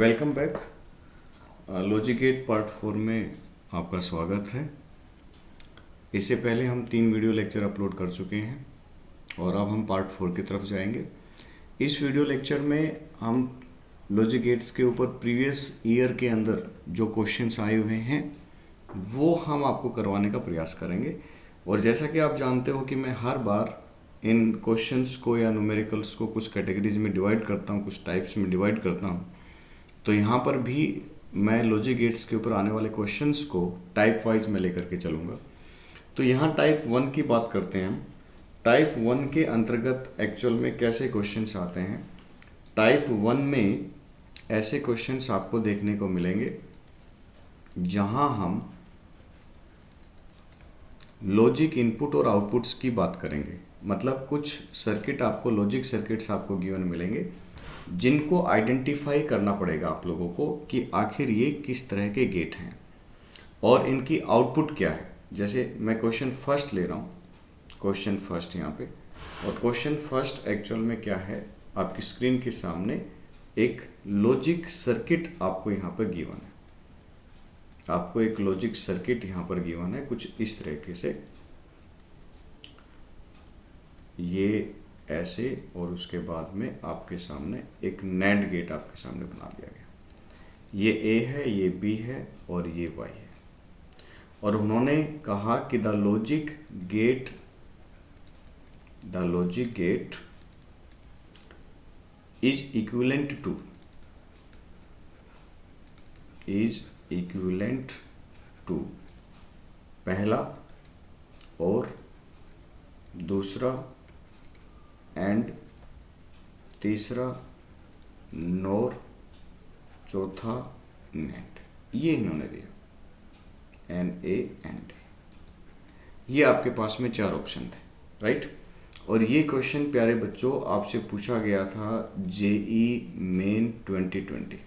Welcome back. लॉजिकेट part 4 में आपका स्वागत है। इससे पहले हम 3 वीडियो लेक्चर अपलोड कर चुके हैं और अब हम पार्ट 4 की तरफ जाएंगे। इस वीडियो लेक्चर में हम लॉजिकेट्स के ऊपर प्रीवियस ईयर के अंदर जो क्वेश्चंस आए हुए हैं वो हम आपको करवाने का प्रयास करेंगे। और जैसा कि आप जानते हो कि मैं हर बार इन क्वेश्चंस को या न्यूमेरिकल्स को कुछ कैटेगरीज में डिवाइड करता हूँ, कुछ टाइप्स में डिवाइड करता हूँ। तो यहाँ पर भी मैं लॉजिक गेट्स के ऊपर आने वाले क्वेश्चंस को टाइप वाइज में लेकर के चलूँगा। तो यहाँ टाइप 1 की बात करते हैं हम। टाइप 1 के अंतर्गत एक्चुअल में कैसे क्वेश्चंस आते हैं। टाइप 1 में ऐसे क्वेश्चंस आपको देखने को मिलेंगे जहाँ हम लॉजिक इनपुट और आउटपुट्स की बात करेंगे। मतलब कुछ सर्किट आपको, लॉजिक सर्किट्स आपको गिवन मिलेंगे जिनको आइडेंटिफाई करना पड़ेगा आप लोगों को कि आखिर ये किस तरह के गेट हैं और इनकी आउटपुट क्या है। जैसे मैं क्वेश्चन फर्स्ट ले रहा हूँ, क्वेश्चन फर्स्ट यहाँ पे, और क्वेश्चन फर्स्ट एक्चुअल में क्या है, आपकी स्क्रीन के सामने एक लॉजिक सर्किट आपको यहाँ पर गिवन है। आपको एक लॉजिक सर्किट यहाँ पर गिवन है कुछ इस तरीके से, ये ऐसे, और उसके बाद में आपके सामने एक नैंड गेट आपके सामने बना दिया गया। ये ए है, ये बी है और ये वाई है। और उन्होंने कहा कि the logic gate is equivalent to पहला और दूसरा एंड तीसरा नोर, चौथा नेट। ये इन्होंने दिया एन ए एंड ए। ये आपके पास में 4 ऑप्शन थे, राइट। और ये क्वेश्चन प्यारे बच्चों आपसे पूछा गया था जेई मेन 2020,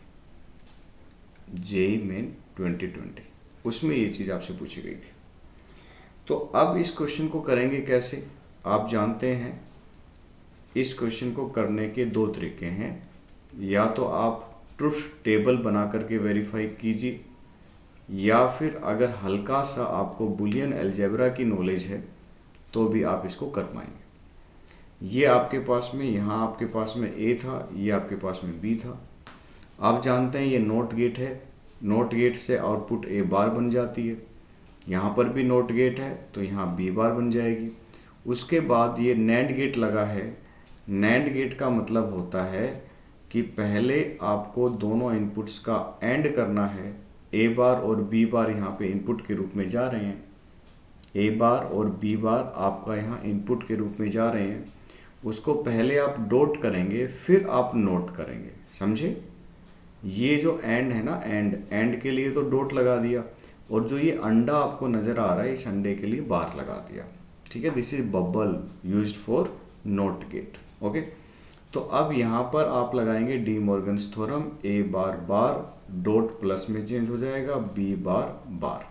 उसमें ये चीज़ आपसे पूछी गई थी। तो अब इस क्वेश्चन को करेंगे कैसे। आप जानते हैं इस क्वेश्चन को करने के 2 तरीके हैं। या तो आप ट्रुथ टेबल बना करके वेरीफाई कीजिए, या फिर अगर हल्का सा आपको बुलियन अलजेब्रा की नॉलेज है तो भी आप इसको कर पाएंगे। ये आपके पास में, यहाँ आपके पास में ए था, ये आपके पास में बी था। आप जानते हैं ये नॉट गेट है, नॉट गेट से आउटपुट ए बार बन जाती है। यहाँ पर भी नॉट गेट है तो यहाँ बी बार बन जाएगी। उसके बाद ये नैंड गेट लगा है। नैंड गेट का मतलब होता है कि पहले आपको दोनों इनपुट्स का एंड करना है। ए बार और बी बार यहाँ पे इनपुट के रूप में जा रहे हैं, ए बार और बी बार आपका यहाँ इनपुट के रूप में जा रहे हैं। उसको पहले आप डॉट करेंगे, फिर आप नोट करेंगे, समझे। ये जो एंड है ना, एंड के लिए तो डॉट लगा दिया, और जो ये अंडा आपको नज़र आ रहा है इस अंडे के लिए बार लगा दिया, ठीक है। This is bubble used for not gate, okay. तो अब यहाँ पर आप लगाएंगे डी मॉर्गन्स थ्योरम, ए बार बार डॉट प्लस में चेंज हो जाएगा, बी बार बार।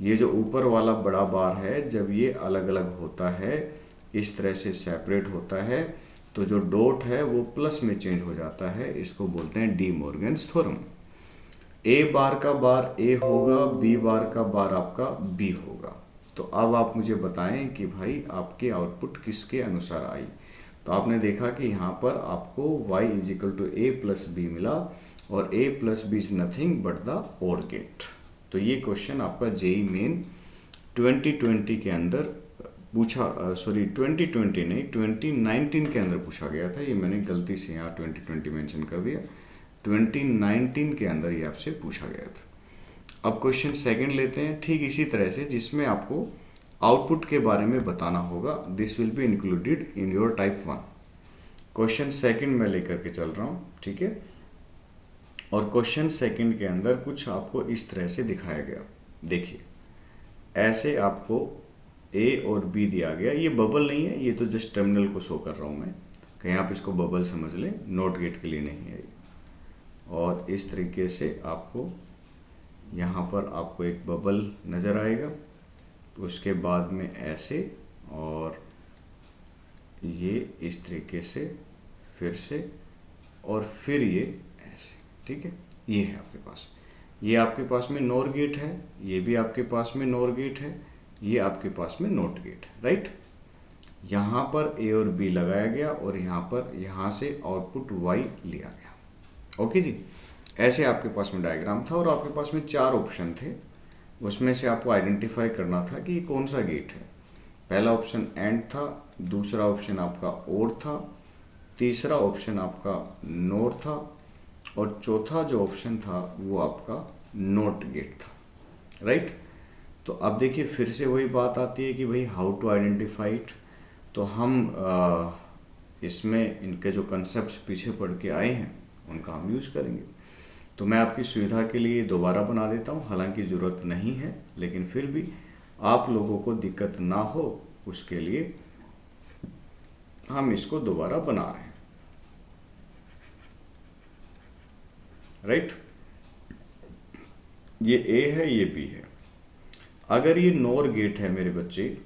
ये जो ऊपर वाला बड़ा बार है, जब ये अलग अलग होता है, इस तरह से सेपरेट होता है, तो जो डॉट है वो प्लस में चेंज हो जाता है। इसको बोलते हैं डी मॉर्गन्स थ्योरम। ए बार का बार ए होगा, बी बार का बार आपका बी होगा। तो अब आप मुझे बताएं कि भाई आपके आउटपुट किसके अनुसार आई। तो आपने देखा कि यहाँ पर आपको y is equal to A plus B मिला, और a plus B is nothing but the or gate. तो ये क्वेश्चन आपका जेई मेन 2020 के अंदर पूछा, 2020 नहीं 2019 के अंदर पूछा गया था। ये मैंने गलती से यहाँ 2020 मेंशन कर दिया, 2019 के अंदर ये आपसे पूछा गया था। अब क्वेश्चन सेकंड लेते हैं, ठीक इसी तरह से, जिसमें आपको आउटपुट के बारे में बताना होगा। This will be included in your type 1। Question second में लेकर के चल रहा हूँ, ठीक है। और क्वेश्चन सेकंड के अंदर कुछ आपको इस तरह से दिखाया गया। देखिए, ऐसे आपको ए और बी दिया गया। ये बबल नहीं है, ये तो जस्ट टर्मिनल को शो कर रहा हूँ मैं, कहीं आप इसको बबल समझ लें, नॉट गेट के लिए नहीं है। और इस तरीके से आपको यहाँ पर आपको एक बबल नज़र आएगा, उसके बाद में ऐसे, और ये इस तरीके से फिर से, और फिर ये ऐसे, ठीक है। ये है आपके पास, ये आपके पास में नोर गेट है, ये भी आपके पास में नोर गेट है, ये आपके पास में नोट गेट है, राइट। यहाँ पर ए और बी लगाया गया और यहाँ पर यहाँ से आउटपुट वाई लिया गया। ओके जी, ऐसे आपके पास में डायग्राम था और आपके पास में 4 ऑप्शन थे, उसमें से आपको आइडेंटिफाई करना था कि कौन सा गेट है। पहला ऑप्शन एंड था, दूसरा ऑप्शन आपका और था, तीसरा ऑप्शन आपका नोर था और चौथा जो ऑप्शन था वो आपका नोट गेट था, राइट। तो अब देखिए फिर से वही बात आती है कि भाई हाउ टू आइडेंटिफाई इट। तो हम इसमें इनके जो कंसेप्ट्स पीछे पढ़ के आए हैं उनका हम यूज़ करेंगे। तो मैं आपकी सुविधा के लिए दोबारा बना देता हूँ, हालांकि ज़रूरत नहीं है, लेकिन फिर भी आप लोगों को दिक्कत ना हो उसके लिए हम इसको दोबारा बना रहे हैं, राइट। ये ए है, ये बी है। अगर ये नोर गेट है मेरे बच्चे,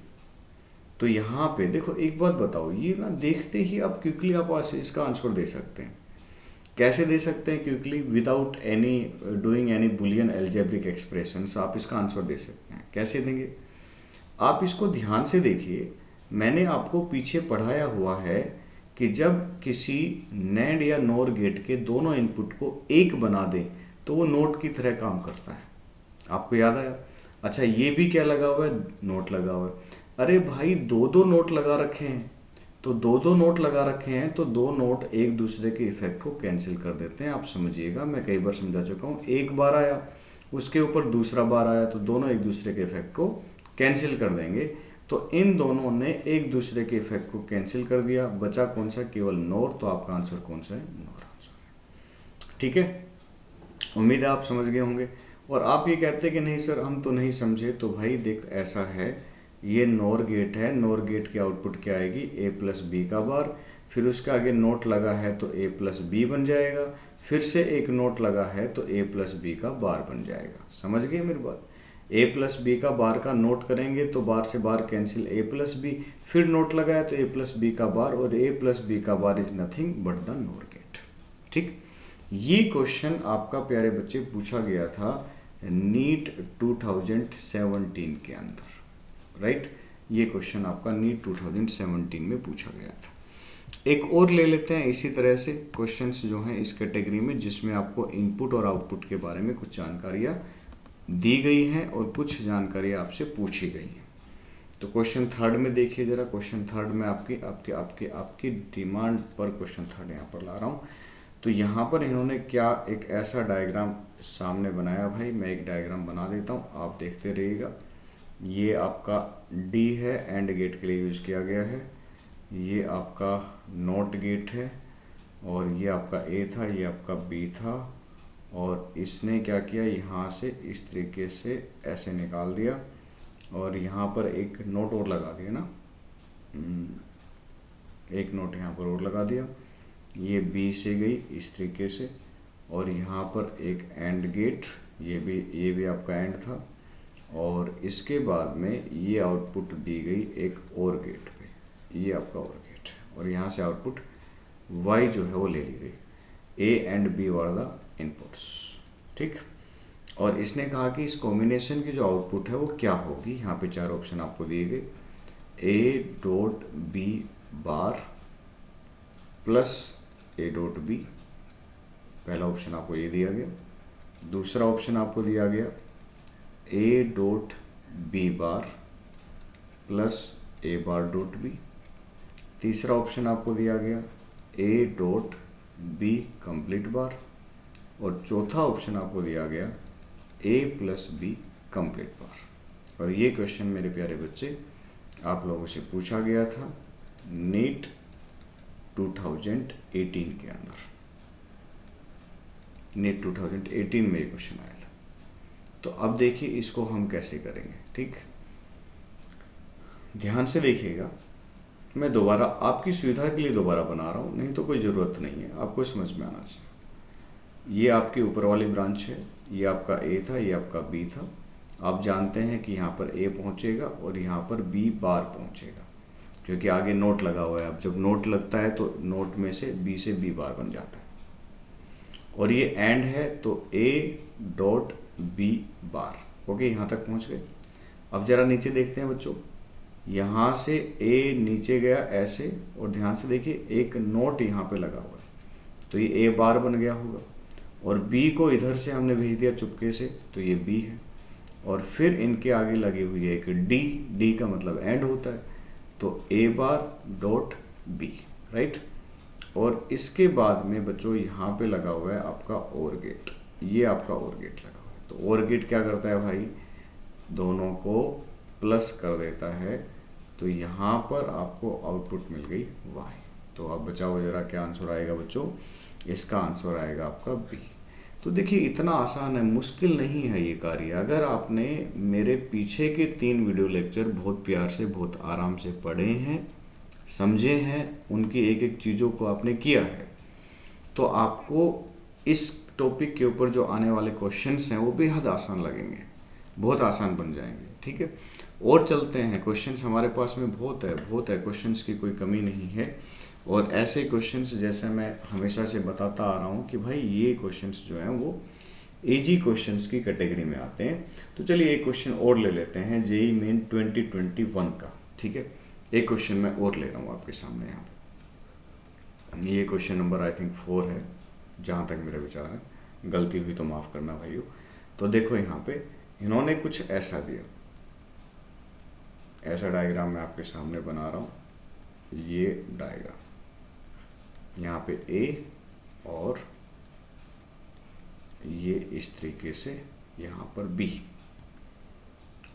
तो यहाँ पे देखो एक बात बताओ, ये ना देखते ही आप क्विकली आप इसका आंसर दे सकते हैं। कैसे दे सकते हैं quickly? Without any doing any Boolean algebraic expressions आप इसका आंसर दे सकते हैं। कैसे देंगे? आप इसको ध्यान से देखिए, मैंने आपको पीछे पढ़ाया हुआ है कि जब किसी नैंड या नोर गेट के दोनों इनपुट को एक बना दें तो वो नोट की तरह काम करता है। आपको याद आया? अच्छा, ये भी क्या लगा हुआ है? नोट लगा हुआ है। अरे भाई, दो नोट लगा रखे हैं, तो दो नोट लगा रखे हैं तो 2 नोट एक दूसरे के इफेक्ट को कैंसिल कर देते हैं। आप समझिएगा, मैं कई बार समझा चुका हूँ। एक बार आया, उसके ऊपर दूसरा बार आया, तो दोनों एक दूसरे के इफेक्ट को कैंसिल कर देंगे। तो इन दोनों ने एक दूसरे के इफेक्ट को कैंसिल कर दिया, बचा कौन सा? केवल नोर। तो आपका आंसर कौन सा है? नोर आंसर है। ठीक है, उम्मीद है आप समझ गए होंगे। और आप ये कहते हैं कि नहीं सर हम तो नहीं समझे, तो भाई देख ऐसा है, ये नोर गेट है, नोर गेट की आउटपुट क्या आएगी? ए प्लस बी का बार, फिर उसके आगे नोट लगा है तो ए प्लस बी बन जाएगा, फिर से एक नोट लगा है तो ए प्लस बी का बार बन जाएगा। समझ गए मेरी बात? ए प्लस बी का बार का नोट करेंगे तो बार से बार कैंसिल, ए प्लस बी, फिर नोट लगा है तो ए प्लस बी का बार, और ए प्लस बी का bar is nothing but the NOR gate. ठीक, ये क्वेश्चन आपका प्यारे बच्चे पूछा गया था नीट 2017 के अंदर, राइट। ये क्वेश्चन आपका नीट 2017 में पूछा गया था। एक और ले लेते हैं इसी तरह से क्वेश्चंस जो हैं इस कैटेगरी में, जिसमें आपको इनपुट और आउटपुट के बारे में कुछ जानकारियाँ दी गई हैं और कुछ जानकारियाँ आपसे पूछी गई हैं। तो क्वेश्चन थर्ड में देखिए जरा, क्वेश्चन थर्ड में आपकी डिमांड पर क्वेश्चन थर्ड यहाँ पर ला रहा हूँ। तो यहाँ पर इन्होंने क्या एक ऐसा डायग्राम सामने बनाया, भाई मैं एक डायग्राम बना देता हूँ, आप देखते रहिएगा। ये आपका डी है, एंड गेट के लिए यूज़ किया गया है। ये आपका नोट गेट है, और ये आपका ए था, ये आपका बी था, और इसने क्या किया, यहाँ से इस तरीके से ऐसे निकाल दिया, और यहाँ पर एक नोट और लगा दिया ना, एक नोट यहाँ पर और लगा दिया। ये बी से गई इस तरीके से, और यहाँ पर एक एंड गेट, ये भी आपका एंड था, और इसके बाद में ये आउटपुट दी गई एक और गेट पे, ये आपका और गेट है, और यहाँ से आउटपुट y जो है वो ले ली गई। A and B were the inputs, ठीक। और इसने कहा कि इस कॉम्बिनेशन की जो आउटपुट है वो क्या होगी। यहाँ पे 4 ऑप्शन आपको दिए गए, A dot B bar plus A dot B, पहला ऑप्शन आपको ये दिया गया। दूसरा ऑप्शन आपको दिया गया A dot B bar plus A bar dot B. तीसरा ऑप्शन आपको दिया गया A dot B complete bar, और चौथा ऑप्शन आपको दिया गया A plus B complete bar. और ये क्वेश्चन मेरे प्यारे बच्चे आप लोगों से पूछा गया था नीट 2018 के अंदर, नीट 2018 में ये क्वेश्चन आया था। तो अब देखिए इसको हम कैसे करेंगे, ठीक। ध्यान से देखिएगा, मैं दोबारा आपकी सुविधा के लिए दोबारा बना रहा हूँ, नहीं तो कोई ज़रूरत नहीं है, आपको समझ में आना चाहिए। ये आपकी ऊपर वाली ब्रांच है, ये आपका ए था, ये आपका बी था। आप जानते हैं कि यहाँ पर ए पहुँचेगा और यहाँ पर बी बार पहुँचेगा, क्योंकि आगे नोट लगा हुआ है। अब जब नोट लगता है तो नोट में से बी बार बन जाता है। और ये एंड है तो A dot B bar. Okay, यहाँ तक पहुँच गए। अब जरा नीचे देखते हैं बच्चों, यहाँ से A नीचे गया ऐसे, और ध्यान से देखिए एक नोट यहाँ पे लगा हुआ है, तो ये A बार बन गया होगा, और B को इधर से हमने भेज दिया चुपके से, तो ये B है, और फिर इनके आगे लगी हुई है एक D का मतलब एंड होता है, तो A bar dot B, right. और इसके बाद में बच्चों यहाँ पे लगा हुआ है आपका OR गेट, ये आपका OR गेट लगा हुआ है। तो OR गेट क्या करता है भाई, दोनों को प्लस कर देता है, तो यहाँ पर आपको आउटपुट मिल गई Y। तो अब बचाओ जरा, क्या आंसर आएगा बच्चों, इसका आंसर आएगा आपका B। तो देखिए इतना आसान है, मुश्किल नहीं है ये कार्य। अगर आपने मेरे पीछे के 3 वीडियो लेक्चर बहुत प्यार से, बहुत आराम से पढ़े हैं, समझे हैं, उनकी एक एक चीज़ों को आपने किया है, तो आपको इस टॉपिक के ऊपर जो आने वाले क्वेश्चंस हैं वो बेहद आसान लगेंगे, बहुत आसान बन जाएंगे। ठीक है, और चलते हैं, क्वेश्चंस हमारे पास में बहुत है, क्वेश्चंस की कोई कमी नहीं है। और ऐसे क्वेश्चंस जैसे मैं हमेशा से बताता आ रहा हूँ कि भाई ये क्वेश्चंस जो हैं वो इजी क्वेश्चंस की कैटेगरी में आते हैं। तो चलिए एक क्वेश्चन और ले लेते हैं जेईई मेन 2021 का। ठीक है, एक क्वेश्चन मैं और ले रहा हूँ आपके सामने यहाँ पे। ये क्वेश्चन नंबर आई थिंक 4 है, जहाँ तक मेरे विचार है, गलती हुई तो माफ़ करना भाइयों। तो देखो यहाँ पे इन्होंने कुछ ऐसा दिया, ऐसा डायग्राम मैं आपके सामने बना रहा हूँ, ये डायग्राम, यहाँ पे A और ये इस तरीके से यहाँ पर B,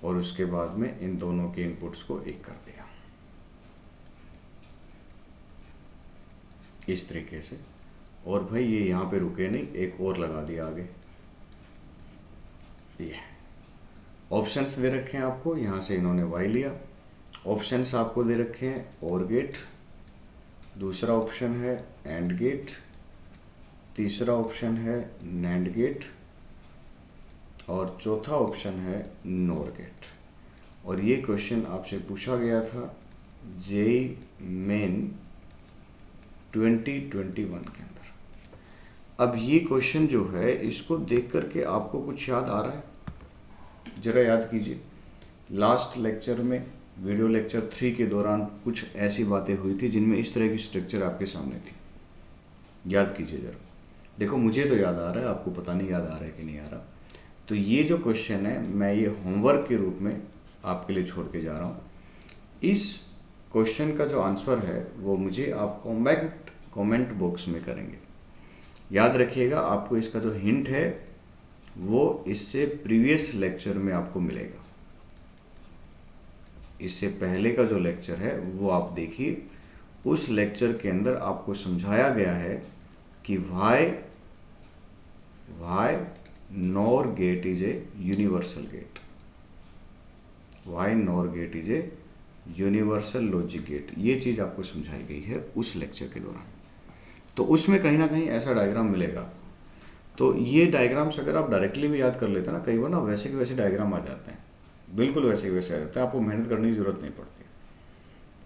और उसके बाद में इन दोनों के इनपुट्स को एक कर दिया इस तरीके से। और भाई ये यहाँ पे रुके नहीं, एक और लगा दिया आगे। ये ऑप्शंस दे रखे हैं आपको, यहाँ से इन्होंने Y लिया। ऑप्शंस आपको दे रखे हैं OR गेट, दूसरा ऑप्शन है AND गेट, तीसरा ऑप्शन है NAND गेट, और चौथा ऑप्शन है NOR गेट। और ये क्वेश्चन आपसे पूछा गया था जेईई मेन 2021 के अंदर। अब ये क्वेश्चन जो है, इसको देख करके आपको कुछ याद आ रहा है? जरा याद कीजिए, लास्ट लेक्चर में, वीडियो लेक्चर 3 के दौरान कुछ ऐसी बातें हुई थी जिनमें इस तरह की स्ट्रक्चर आपके सामने थी। याद कीजिए जरा, देखो मुझे तो याद आ रहा है, आपको पता नहीं याद आ रहा है कि नहीं आ रहा। तो ये जो क्वेश्चन है, मैं ये होमवर्क के रूप में आपके लिए छोड़ के जा रहा हूँ। इस क्वेश्चन का जो आंसर है वो मुझे आप कमेंट बॉक्स में करेंगे। याद रखिएगा, आपको इसका जो हिंट है वो इससे प्रीवियस लेक्चर में आपको मिलेगा। इससे पहले का जो लेक्चर है वो आप देखिए, उस लेक्चर के अंदर आपको समझाया गया है कि why NOR gate is a universal gate, why NOR gate is a universal logic gate. ये चीज़ आपको समझाई गई है उस लेक्चर के दौरान। तो उसमें कहीं ना कहीं ऐसा डायग्राम मिलेगा। तो ये डायग्राम्स अगर आप डायरेक्टली भी याद कर लेते हैं ना, कई बार ना वैसे के वैसे डायग्राम आ जाते हैं, बिल्कुल वैसे के वैसे आ जाते हैं, आपको मेहनत करने की ज़रूरत नहीं पड़ती।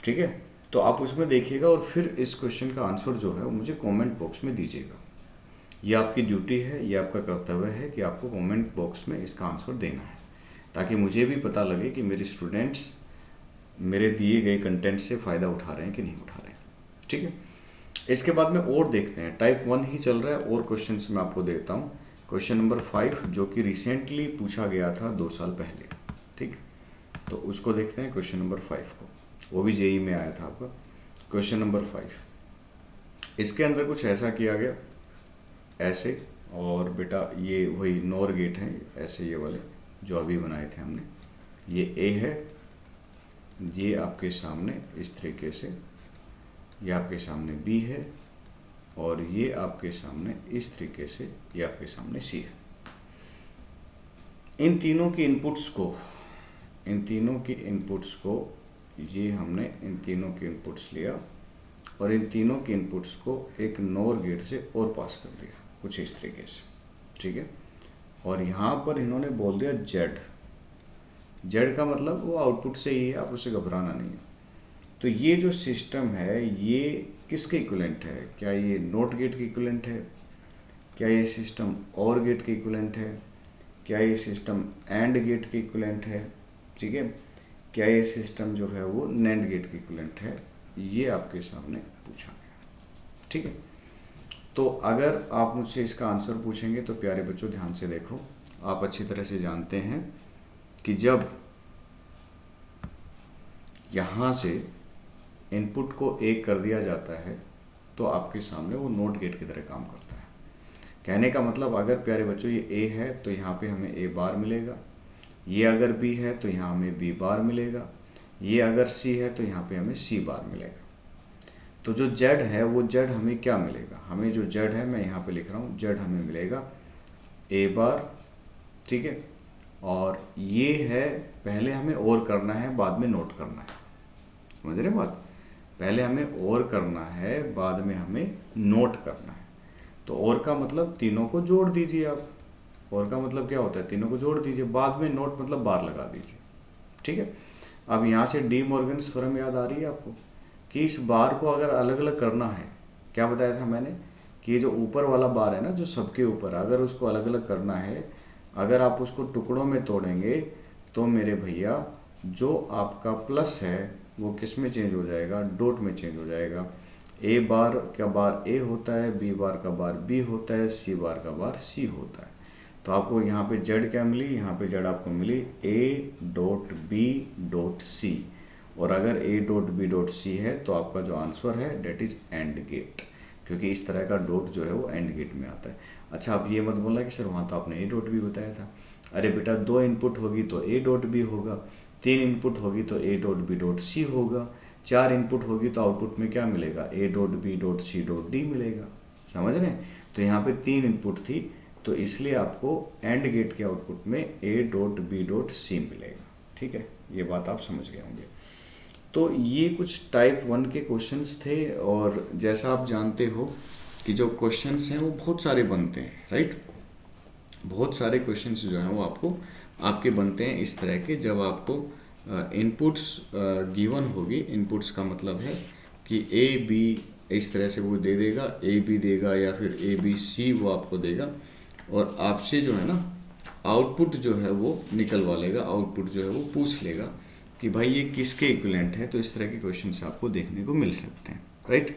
ठीक है, तो आप उसमें देखिएगा, और फिर इस क्वेश्चन का आंसर जो है वो मुझे कमेंट बॉक्स में दीजिएगा। ये आपकी ड्यूटी है, ये आपका कर्तव्य है कि आपको कमेंट बॉक्स में इसका आंसर देना है, ताकि मुझे भी पता लगे कि मेरे स्टूडेंट्स मेरे दिए गए कंटेंट से फ़ायदा उठा रहे हैं कि नहीं उठा रहे हैं। ठीक है, इसके बाद में और देखते हैं, टाइप 1 ही चल रहा है, और क्वेश्चन मैं आपको देता हूँ। क्वेश्चन नंबर 5 जो कि रिसेंटली पूछा गया था 2 साल पहले। ठीक, तो उसको देखते हैं, क्वेश्चन नंबर 5 को, वो भी जेईई में आया था आपका। क्वेश्चन नंबर 5, इसके अंदर कुछ ऐसा किया गया, ऐसे, और बेटा ये वही NOR गेट हैं, ऐसे ये वाले जो अभी बनाए थे हमने। ये A है, ये आपके सामने इस तरीके से, ये आपके सामने B है, और ये आपके सामने इस तरीके से, ये आपके सामने C है। इन तीनों की इनपुट्स को ये हमने इन तीनों के इनपुट्स लिया, और इन तीनों के इनपुट्स को एक NOR गेट से और पास कर दिया कुछ इस तरीके से। ठीक है, और यहाँ पर इन्होंने बोल दिया Z का मतलब वो आउटपुट से ही है, आप उसे घबराना नहीं है। तो ये जो सिस्टम है ये किसके इक्विवेलेंट है? क्या ये NOT गेट के इक्विवेलेंट है? क्या ये सिस्टम और गेट के इक्विवेलेंट है, क्या ये सिस्टम एंड गेट के इक्विवेलेंट है, ठीक है, क्या ये सिस्टम जो है वो नैंड गेट के इक्विवेलेंट है, ये आपके सामने पूछा गया, ठीक है। तो अगर आप मुझसे इसका आंसर पूछेंगे तो प्यारे बच्चों ध्यान से देखो, आप अच्छी तरह से जानते हैं कि जब यहाँ से इनपुट को एक कर दिया जाता है तो आपके सामने वो नोट गेट की तरह काम करता है। कहने का मतलब अगर प्यारे बच्चों ये ए है तो यहाँ पे हमें ए बार मिलेगा, ये अगर बी है तो यहाँ हमें बी बार मिलेगा, ये अगर सी है तो यहाँ पे हमें सी बार मिलेगा। तो जो जेड है वो जेड हमें क्या मिलेगा, हमें जो जेड है मैं यहाँ पे लिख रहा हूँ, जेड हमें मिलेगा ए बार, ठीक है। और ये है, पहले हमें और करना है बाद में नोट करना है, समझ रहे बात, पहले हमें और करना है बाद में हमें नोट करना है। तो और का मतलब तीनों को जोड़ दीजिए आप, और का मतलब क्या होता है, तीनों को जोड़ दीजिए, बाद में नोट मतलब बार लगा दीजिए, ठीक है। अब यहाँ से डी मॉर्गन्स थ्योरम याद आ रही है आपको कि इस बार को अगर अलग अलग करना है, क्या बताया था मैंने कि ये जो ऊपर वाला बार है ना जो सबके ऊपर, अगर उसको अलग अलग करना है, अगर आप उसको टुकड़ों में तोड़ेंगे तो मेरे भैया जो आपका प्लस है वो किस में चेंज हो जाएगा, डॉट में चेंज हो जाएगा। ए बार का बार ए होता है, बी बार का बार बी होता है, सी बार का बार सी होता है। तो आपको यहाँ पे जेड क्या मिली, यहाँ पे जेड आपको मिली A dot B dot C, और अगर A dot B dot C है तो आपका जो आंसर है डेट इज एंड गेट, क्योंकि इस तरह का डॉट जो है वो एंड गेट में आता है। अच्छा, आप ये मत बोलना कि सर वहाँ तो आपने ए डॉट बी बताया था। अरे बेटा, 2 इनपुट होगी तो ए डॉट बी होगा, 3 इनपुट होगी तो A dot B dot C होगा, 4 इनपुट होगी तो आउटपुट में क्या मिलेगा, A dot B dot C dot D मिलेगा, समझ रहे हैं। तो यहाँ पे 3 इनपुट थी तो इसलिए आपको एंड गेट के आउटपुट में A dot B dot C मिलेगा, ठीक है, ये बात आप समझ गए होंगे। तो ये कुछ टाइप 1 के क्वेश्चंस थे, और जैसा आप जानते हो कि जो क्वेश्चंस हैं वो बहुत सारे बनते हैं, राइट, बहुत सारे क्वेश्चंस जो हैं वो आपके बनते हैं इस तरह के, जब आपको इनपुट्स गिवन होगी। इनपुट्स का मतलब है कि ए बी इस तरह से वो दे देगा, ए बी देगा या फिर ए बी सी वो आपको देगा, और आपसे जो है ना आउटपुट जो है वो निकलवा लेगा, आउटपुट जो है वो पूछ लेगा कि भाई ये किसके इक्विवेलेंट है। तो इस तरह के क्वेश्चंस आपको देखने को मिल सकते हैं, राइट।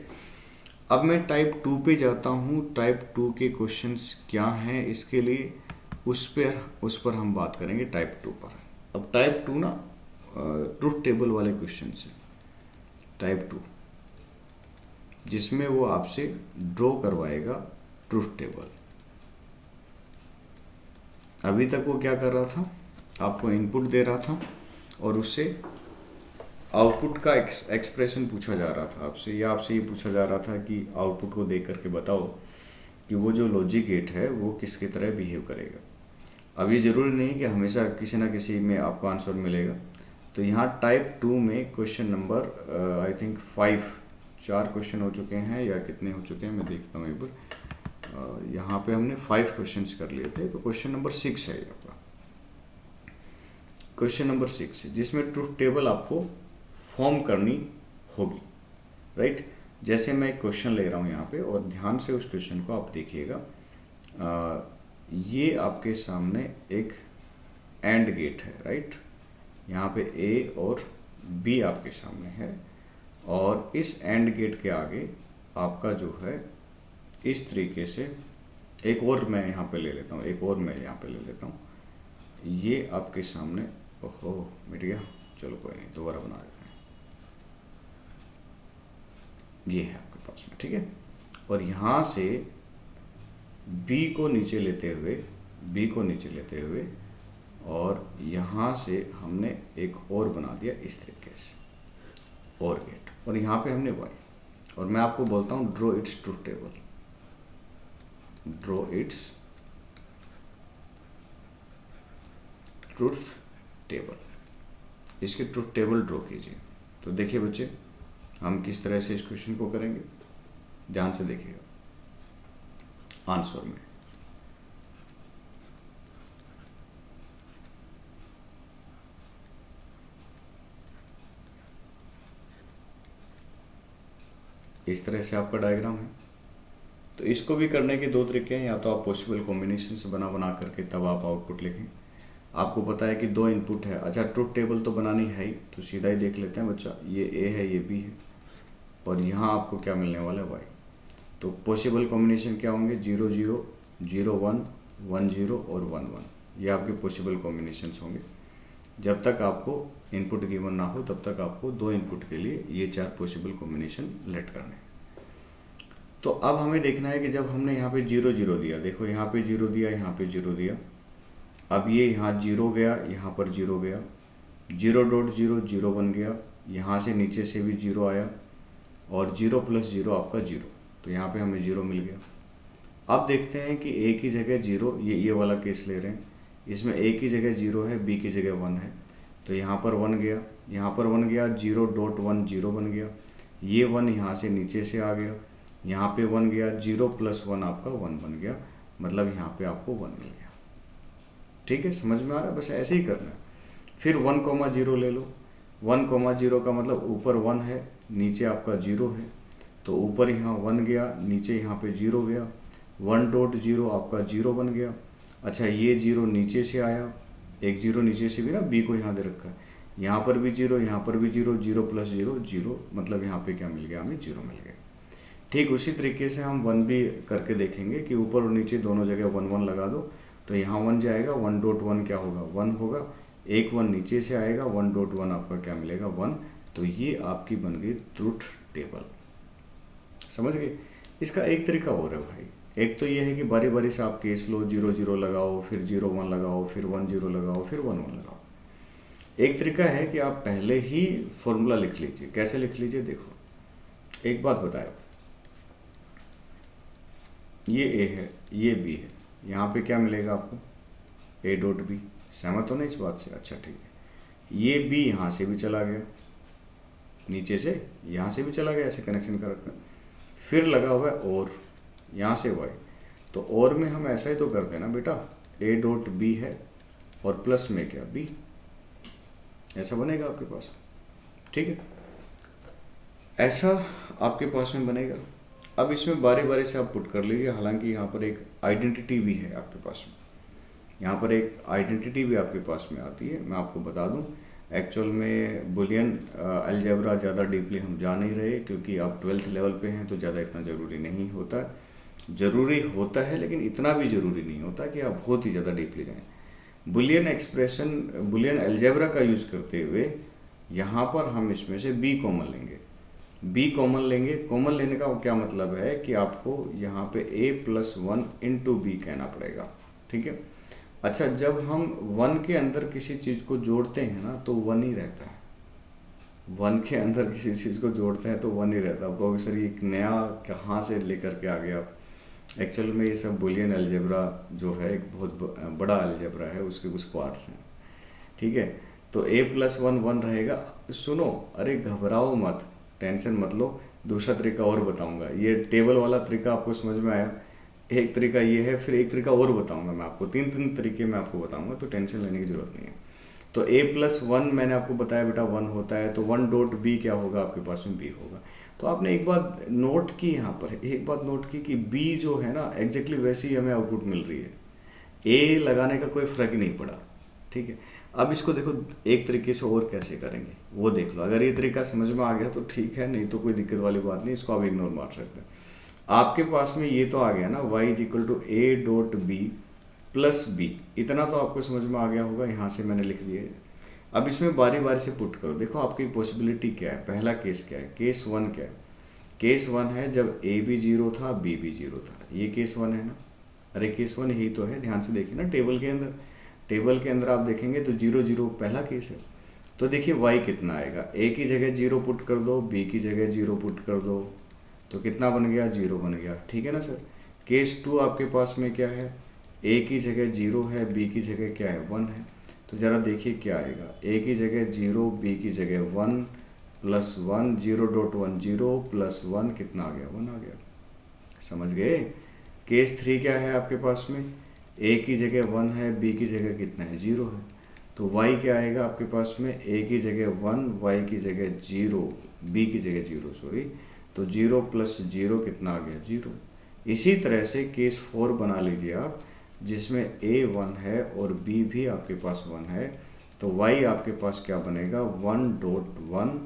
अब मैं टाइप 2 पे जाता हूँ, टाइप 2 के क्वेश्चंस क्या हैं इसके लिए, उस पर हम बात करेंगे टाइप 2 पर। अब टाइप 2 ना ट्रुथ टेबल वाले क्वेश्चंस हैं, टाइप 2, जिसमें वो आपसे ड्रॉ करवाएगा ट्रुथ टेबल। अभी तक वो क्या कर रहा था, आपको इनपुट दे रहा था और उससे आउटपुट का एक्सप्रेशन पूछा जा रहा था आपसे, या आपसे ये पूछा जा रहा था कि आउटपुट को देख करके बताओ कि वो जो लॉजिक गेट है वो किसकी तरह बिहेव करेगा। अब ये ज़रूरी नहीं कि हमेशा किसी ना किसी में आपको आंसर मिलेगा। तो यहाँ टाइप 2 में question number I think 4 question हो चुके हैं, या कितने हो चुके हैं मैं देखता हूँ एक बार। यहाँ पे हमने 5 क्वेश्चंस कर लिए थे, तो क्वेश्चन नंबर 6 है आपका, क्वेश्चन नंबर 6 है, जिसमें ट्रुथ टेबल आपको फॉर्म करनी होगी, राइट। जैसे मैं एक क्वेश्चन ले रहा हूँ यहाँ पे, और ध्यान से उस क्वेश्चन को आप देखिएगा। ये आपके सामने एक एंड गेट है, राइट, यहाँ पे ए और बी आपके सामने है, और इस एंड गेट के आगे आपका जो है इस तरीके से एक और मैं यहाँ पे ले लेता हूँ, एक और मैं यहाँ पे ले लेता हूँ, ये आपके सामने, ओहो मिट गया, चलो कोई नहीं, दोबारा बना देते हैं। ये है आपके पास में, ठीक है। और यहाँ से बी को नीचे लेते हुए और यहाँ से हमने एक और बना दिया इस तरीके से, और गेट, और यहाँ पे हमने वाई, और मैं आपको बोलता हूँ draw it's truth table, draw it's truth table, इसकी ट्रुथ टेबल ड्रॉ कीजिए। तो देखिए बच्चे, हम किस तरह से इस क्वेश्चन को करेंगे, ध्यान से देखिएगा आंसर में। इस तरह से आपका डायग्राम है। तो इसको भी करने के दो तरीके हैं, या तो आप पॉसिबल कॉम्बिनेशन से बना बना करके तब आप आउटपुट लिखें। आपको पता है कि दो इनपुट है, अच्छा ट्रुथ टेबल तो बनानी है ही, तो सीधा ही देख लेते हैं बच्चा, ये ए है ये बी है, और यहाँ आपको क्या मिलने वाला है वाई। तो पॉसिबल कॉम्बिनेशन क्या होंगे, 0 0 0 1 1 0 और 1 1, ये आपके पॉसिबल कॉम्बिनेशंस होंगे। जब तक आपको इनपुट गिवन ना हो तब तक आपको दो इनपुट के लिए ये 4 पॉसिबल कॉम्बिनेशन लेट करने हैं। तो अब हमें देखना है कि जब हमने यहाँ पे 0 0 दिया, देखो यहाँ पे 0 दिया, यहाँ पे 0 दिया, अब ये यहाँ 0 गया, यहाँ पर 0 गया, 0.0 0 बन गया, यहाँ से नीचे से भी 0 आया, और 0 + 0 आपका 0, तो यहाँ पे हमें 0 मिल गया। अब देखते हैं कि a की जगह 0, ये वाला केस ले रहे हैं, इसमें a की जगह 0 है, b की जगह 1 है, तो यहाँ पर 1 गया, यहाँ पर 1 गया, 0.1 0 बन गया, ये 1 यहाँ से नीचे से आ गया, यहाँ पे 1 गया, 0 + 1 आपका 1 बन गया, मतलब यहाँ पे आपको 1 मिल गया। ठीक है, समझ में आ रहा है? बस ऐसे ही करना है। फिर 1,0 ले लो, 1,0 का मतलब ऊपर 1 है, नीचे आपका 0 है, तो ऊपर यहाँ 1 गया, नीचे यहाँ पे 0 गया, 1.0 आपका 0 बन गया। अच्छा, ये 0 नीचे से आया, एक 0 नीचे से भी ना, b को यहाँ दे रखा है, यहाँ पर भी 0, यहाँ पर भी 0, 0 + 0 0, मतलब यहाँ पे क्या मिल गया, हमें 0 मिल गया। ठीक उसी तरीके से हम 1 भी करके देखेंगे कि ऊपर और नीचे दोनों जगह 1 1 लगा दो, तो यहाँ 1 जाएगा, 1.1 क्या होगा, 1 होगा, एक 1 नीचे से आएगा, 1.1 आपका क्या मिलेगा, 1। तो ये आपकी बन गई ट्रुथ टेबल। समझ गए? इसका एक तरीका और है भाई, एक तो ये है कि बारी बारी से आप केस लो, 0 0 लगाओ, फिर 0 1 लगाओ, फिर 1 0 लगाओ, फिर 1 1 लगाओ। एक तरीका है कि आप पहले ही फॉर्मूला लिख लीजिए। कैसे लिख लीजिए, देखो एक बात बताया, ये a है, ये b है, यहाँ पे क्या मिलेगा आपको, a.b। सहमत हो ना इस बात से? अच्छा ठीक है, ये b यहाँ से भी चला गया, नीचे से यहाँ से भी चला गया, ऐसे कनेक्शन कर रखा, फिर लगा हुआ है और यहाँ से y, तो और में हम ऐसा ही तो करते हैं ना बेटा, a.b है और प्लस में क्या b, ऐसा बनेगा आपके पास। ठीक है, ऐसा आपके पास में बनेगा। अब इसमें बारी बारी से आप पुट कर लीजिए, हालांकि यहाँ पर एक आइडेंटिटी भी है आपके पास में, यहाँ पर एक आइडेंटिटी भी आपके पास में आती है। मैं आपको बता दूं, एक्चुअल में बुलियन अलजेब्रा ज़्यादा डीपली हम जा नहीं रहे, क्योंकि आप 12th लेवल पे हैं, तो ज़्यादा इतना ज़रूरी नहीं होता। ज़रूरी होता है लेकिन इतना भी ज़रूरी नहीं होता कि आप बहुत ही ज़्यादा डीपली जाएँ। बुलियन एक्सप्रेशन, बुलियन अलजेब्रा का यूज़ करते हुए यहाँ पर हम इसमें से b कॉमन लेंगे। b कॉमन लेंगे, कॉमन लेने का क्या मतलब है कि आपको यहाँ पे a + 1 × b कहना पड़ेगा। ठीक है, अच्छा, जब हम 1 के अंदर किसी चीज़ को जोड़ते हैं ना, तो 1 ही रहता है। 1 के अंदर किसी चीज़ को जोड़ते हैं तो 1 ही रहता है। आपको सर ये नया कहाँ से लेकर के आ गया आप? एक्चुअल में ये सब बुलियन अलजेब्रा जो है एक बहुत बड़ा अलजेब्रा है, उसके कुछ पार्ट्स हैं। ठीक है, तो a + 1 1 रहेगा। सुनो, अरे घबराओ मत, टेंशन मत लो, दूसरा तरीका और बताऊंगा। ये टेबल वाला तरीका आपको समझ में आया, एक तरीका ये है, फिर एक तरीका और बताऊंगा मैं आपको, तीन तरीके मैं आपको बताऊंगा, तो टेंशन लेने की जरूरत नहीं है। तो a + 1 मैंने आपको बताया बेटा 1 होता है, तो 1.b क्या होगा आपके पास में, b होगा। तो आपने एक बात नोट की, यहाँ पर एक बात नोट की कि b जो है ना एग्जैक्टली वैसी ही हमें आउटपुट मिल रही है, a लगाने का कोई फर्क ही नहीं पड़ा। ठीक है, अब इसको देखो एक तरीके से और कैसे करेंगे वो देख लो। अगर ये तरीका समझ में आ गया तो ठीक है, नहीं तो कोई दिक्कत वाली बात नहीं, इसको आप इग्नोर मार सकते हैं। आपके पास में ये तो आ गया ना, y = a.b + b, इतना तो आपको समझ में आ गया होगा, यहाँ से मैंने लिख दिया है। अब इसमें बारी बारी से पुट करो, देखो आपकी पॉसिबिलिटी क्या है। पहला केस क्या है, केस 1 क्या है, केस 1 है जब a भी 0 था, b भी 0 था, ये केस 1 है ना। अरे केस 1 यही तो है, ध्यान से देखिए ना, टेबल के अंदर आप देखेंगे तो 0 0 पहला केस है। तो देखिए y कितना आएगा, a की जगह 0 पुट कर दो, b की जगह 0 पुट कर दो, तो कितना बन गया, 0 बन गया। ठीक है ना सर। केस 2 आपके पास में क्या है, a की जगह 0 है, b की जगह क्या है, 1 है, तो ज़रा देखिए क्या आएगा, a की जगह 0, b की जगह 1 + 1, 0.1 0 + 1 कितना आ गया, 1 आ गया। समझ गए। केस 3 क्या है आपके पास में, a की जगह 1 है, b की जगह कितना है, 0 है, तो y क्या आएगा आपके पास में, a की जगह 1, y की जगह 0, b की जगह 0 सॉरी, तो 0 + 0 कितना आ गया, 0। इसी तरह से केस 4 बना लीजिए आप, जिसमें a 1 है और b भी आपके पास 1 है, तो y आपके पास क्या बनेगा 1.1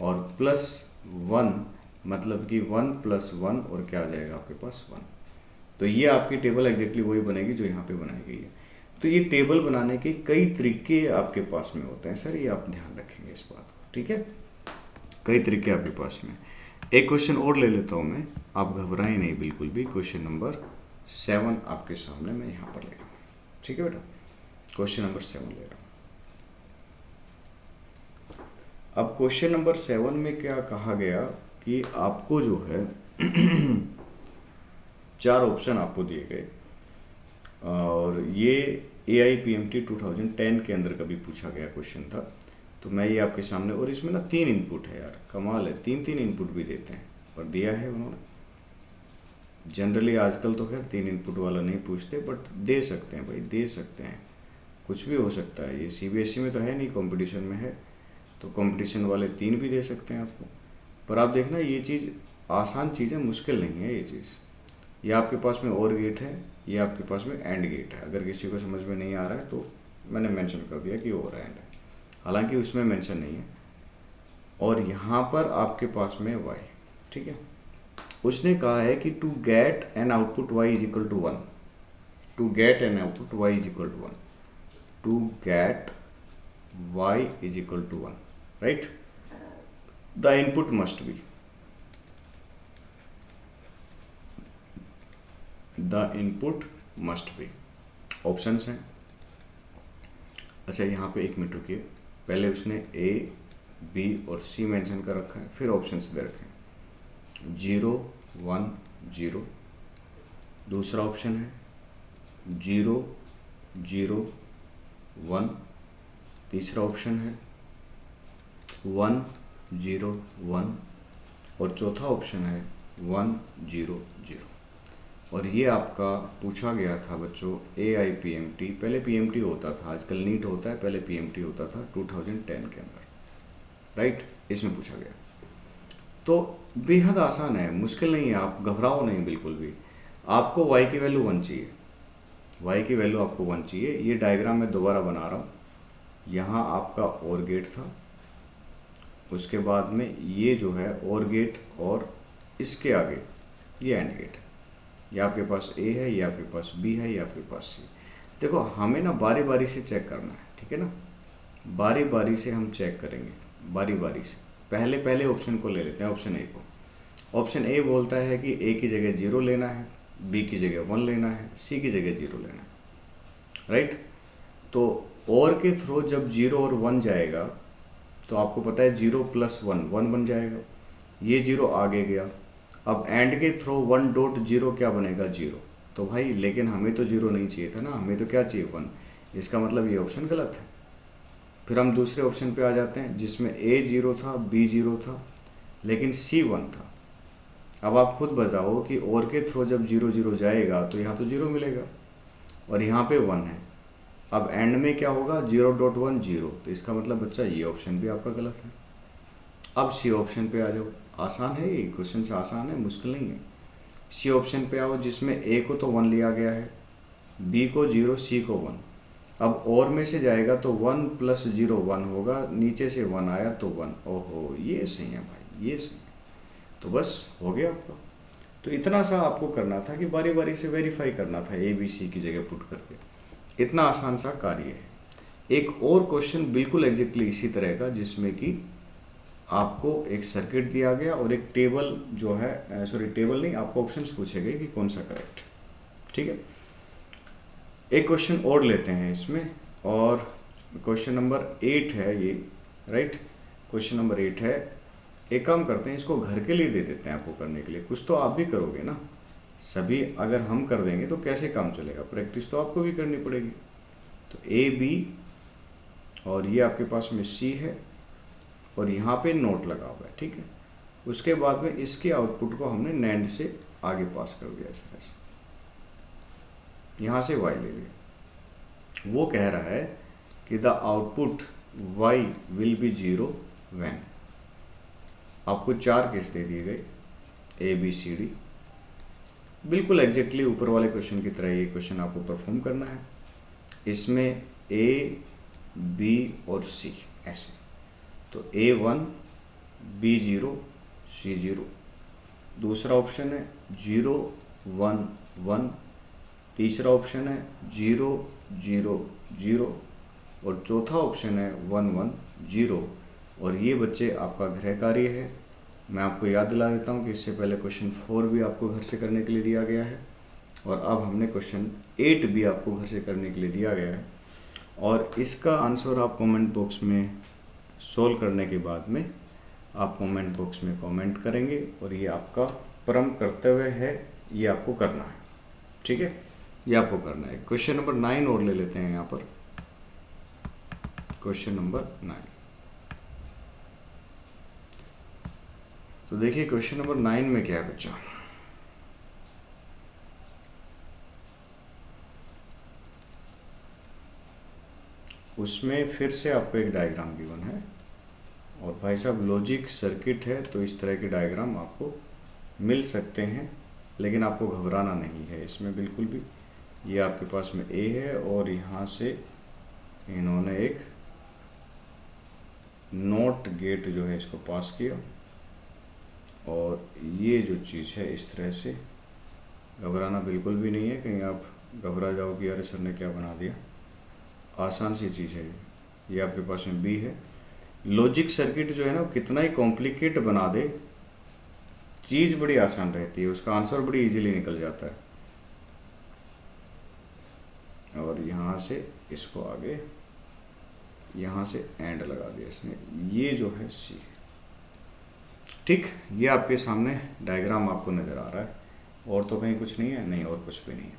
और +1, मतलब कि 1 + 1 और क्या आ जाएगा आपके पास 1। तो ये आपकी टेबल एग्जैक्टली वही बनेगी जो यहाँ पे बनाई गई है। तो ये टेबल बनाने के कई तरीके आपके पास में होते हैं सर, ये आप ध्यान रखेंगे इस बात को, ठीक है। कई तरीके आपके पास में। एक क्वेश्चन और ले लेता हूँ मैं, आप घबराएं नहीं बिल्कुल भी। क्वेश्चन नंबर 7 आपके सामने मैं यहाँ पर ले रहा हूँ, ठीक है बेटा। क्वेश्चन नंबर 7 ले रहा हूँ। अब क्वेश्चन नंबर 7 में क्या कहा गया कि आपको जो है 4 ऑप्शन आपको दिए गए, और ये AIPMT 2010 के अंदर कभी पूछा गया क्वेश्चन था। तो मैं ये आपके सामने, और इसमें ना 3 इनपुट है यार, कमाल है, 3 इनपुट भी देते हैं, पर दिया है उन्होंने। जनरली आजकल तो खैर 3 इनपुट वाला नहीं पूछते, बट दे सकते हैं भाई, दे सकते हैं, कुछ भी हो सकता है। ये CBSE में तो है नहीं, कंपटीशन में है, तो कंपटीशन वाले 3 भी दे सकते हैं आपको। पर आप देखना ये चीज़ आसान चीज़ है, मुश्किल नहीं है ये चीज़। ये आपके पास में और गेट है, ये आपके पास में एंड गेट है। अगर किसी को समझ में नहीं आ रहा है तो मैंने मेंशन कर दिया कि और एंड है, हालांकि उसमें मेंशन नहीं है। और यहाँ पर आपके पास में y, ठीक है। उसने कहा है कि to get an output y is equal to 1, to get an output y is equal to 1, to get y is equal to 1, right. The input must be, the input must be, options हैं। अच्छा यहाँ पे 1 minute रुकिए, पहले उसने A, B और C mention कर रखा है, फिर ऑप्शंस दे रखे हैं 0 1 0, दूसरा ऑप्शन है 0 0 1, तीसरा ऑप्शन है 1 0 1, और चौथा ऑप्शन है 1 0 0। और ये आपका पूछा गया था बच्चों AIPMT, पहले PMT होता था, आजकल नीट होता है, पहले PMT होता था 2010 के अंदर, राइट। इसमें पूछा गया, तो बेहद आसान है, मुश्किल नहीं है, आप घबराओ नहीं बिल्कुल भी। आपको y की वैल्यू 1 चाहिए, y की वैल्यू आपको 1 चाहिए। ये डायग्राम मैं दोबारा बना रहा हूँ, यहाँ आपका और गेट था, उसके बाद में ये जो है और गेट, और इसके आगे ये एंड गेट है। ये आपके पास A है, ये आपके पास B है, ये आपके पास C। देखो हमें ना बारी बारी से चेक करना है, ठीक है ना, बारी बारी से हम चेक करेंगे, बारी बारी से। पहले ऑप्शन को ले लेते हैं, ऑप्शन A को। ऑप्शन A बोलता है कि A की जगह 0 लेना है, B की जगह 1 लेना है, C की जगह 0 लेना है, राइट। तो और के थ्रू जब 0 और 1 जाएगा तो आपको पता है 0 + 1 1 बन जाएगा, ये 0 आगे गया। अब एंड के थ्रू 1.0 क्या बनेगा 0। तो भाई लेकिन हमें तो 0 नहीं चाहिए था ना, हमें तो क्या चाहिए 1, इसका मतलब ये ऑप्शन गलत है। फिर हम दूसरे ऑप्शन पे आ जाते हैं जिसमें A 0 था, B 0 था, लेकिन C 1 था। अब आप खुद बताओ कि और के थ्रू जब 0 0 जाएगा तो यहाँ तो 0 मिलेगा, और यहाँ पे 1 है। अब एंड में क्या होगा 0.1 0, तो इसका मतलब बच्चा ये ऑप्शन भी आपका गलत है। अब C ऑप्शन पे आ जाओ, आसान है ये क्वेश्चन, से आसान है, मुश्किल नहीं है। C ऑप्शन पे आओ जिसमें A को तो 1 लिया गया है, B को 0, C को 1। अब और में से जाएगा तो 1 + 0 1 होगा, नीचे से 1 आया तो 1। ओहो ये सही है भाई, ये सही है। तो बस हो गया आपका। तो इतना सा आपको करना था कि बारी बारी से वेरीफाई करना था A B C की जगह पुट करके, इतना आसान सा कार्य है। एक और क्वेश्चन बिल्कुल एग्जैक्टली इसी तरह का, जिसमें कि आपको एक सर्किट दिया गया और एक टेबल जो है, सॉरी टेबल नहीं, आपको ऑप्शंस पूछे गए कि कौन सा करेक्ट, ठीक है। एक क्वेश्चन और लेते हैं इसमें, और क्वेश्चन नंबर 8 है ये, राइट। क्वेश्चन नंबर 8 है। एक काम करते हैं, इसको घर के लिए दे देते हैं आपको करने के लिए, कुछ तो आप भी करोगे ना, सभी अगर हम कर देंगे तो कैसे काम चलेगा, प्रैक्टिस तो आपको भी करनी पड़ेगी। तो A B और ये आपके पास में C है, और यहाँ पे नोट लगा हुआ है, ठीक है। उसके बाद में इसके आउटपुट को हमने NAND से आगे पास कर दिया इस तरह से, यहाँ से y ले लिया। वो कह रहा है कि the output y will be 0 when. आपको 4 केस दे दिए गए A B C D, बिल्कुल एग्जैक्टली ऊपर वाले क्वेश्चन की तरह ये क्वेश्चन आपको परफॉर्म करना है। इसमें ए, बी और सी ऐसे, तो A1, B0, C0। दूसरा ऑप्शन है 0, 1, 1। तीसरा ऑप्शन है 0, 0, 0 और चौथा ऑप्शन है 1, 1, 0। और ये बच्चे आपका गृह कार्य है। मैं आपको याद दिला देता हूँ कि इससे पहले क्वेश्चन 4 भी आपको घर से करने के लिए दिया गया है और अब हमने क्वेश्चन 8 भी आपको घर से करने के लिए दिया गया है। और इसका आंसर आप कमेंट बॉक्स में सोल्व करने के बाद में आप कमेंट बॉक्स में कमेंट करेंगे और ये आपका परम कर्तव्य है, ये आपको करना है। ठीक है, ये आपको करना है। क्वेश्चन नंबर 9 और ले लेते हैं यहाँ पर। क्वेश्चन नंबर 9, तो देखिए क्वेश्चन नंबर 9 में क्या है बच्चा। उसमें फिर से आपको एक डायग्राम गिवन है और भाई साहब लॉजिक सर्किट है, तो इस तरह के डायग्राम आपको मिल सकते हैं, लेकिन आपको घबराना नहीं है इसमें बिल्कुल भी। ये आपके पास में ए है और यहाँ से इन्होंने एक नॉट गेट जो है इसको पास किया और ये जो चीज़ है इस तरह से। घबराना बिल्कुल भी नहीं है, कहीं आप घबरा जाओ कि यार सर ने क्या बना दिया। आसान सी चीज़ है ये आपके पास में बी है। लॉजिक सर्किट जो है ना कितना ही कॉम्प्लिकेट बना दे, चीज़ बड़ी आसान रहती है, उसका आंसर बड़ी इजीली निकल जाता है। और यहाँ से इसको आगे यहाँ से एंड लगा दिया इसने, ये जो है सी। ठीक, ये आपके सामने डायग्राम आपको नज़र आ रहा है और तो कहीं कुछ नहीं है, नहीं और कुछ भी नहीं है,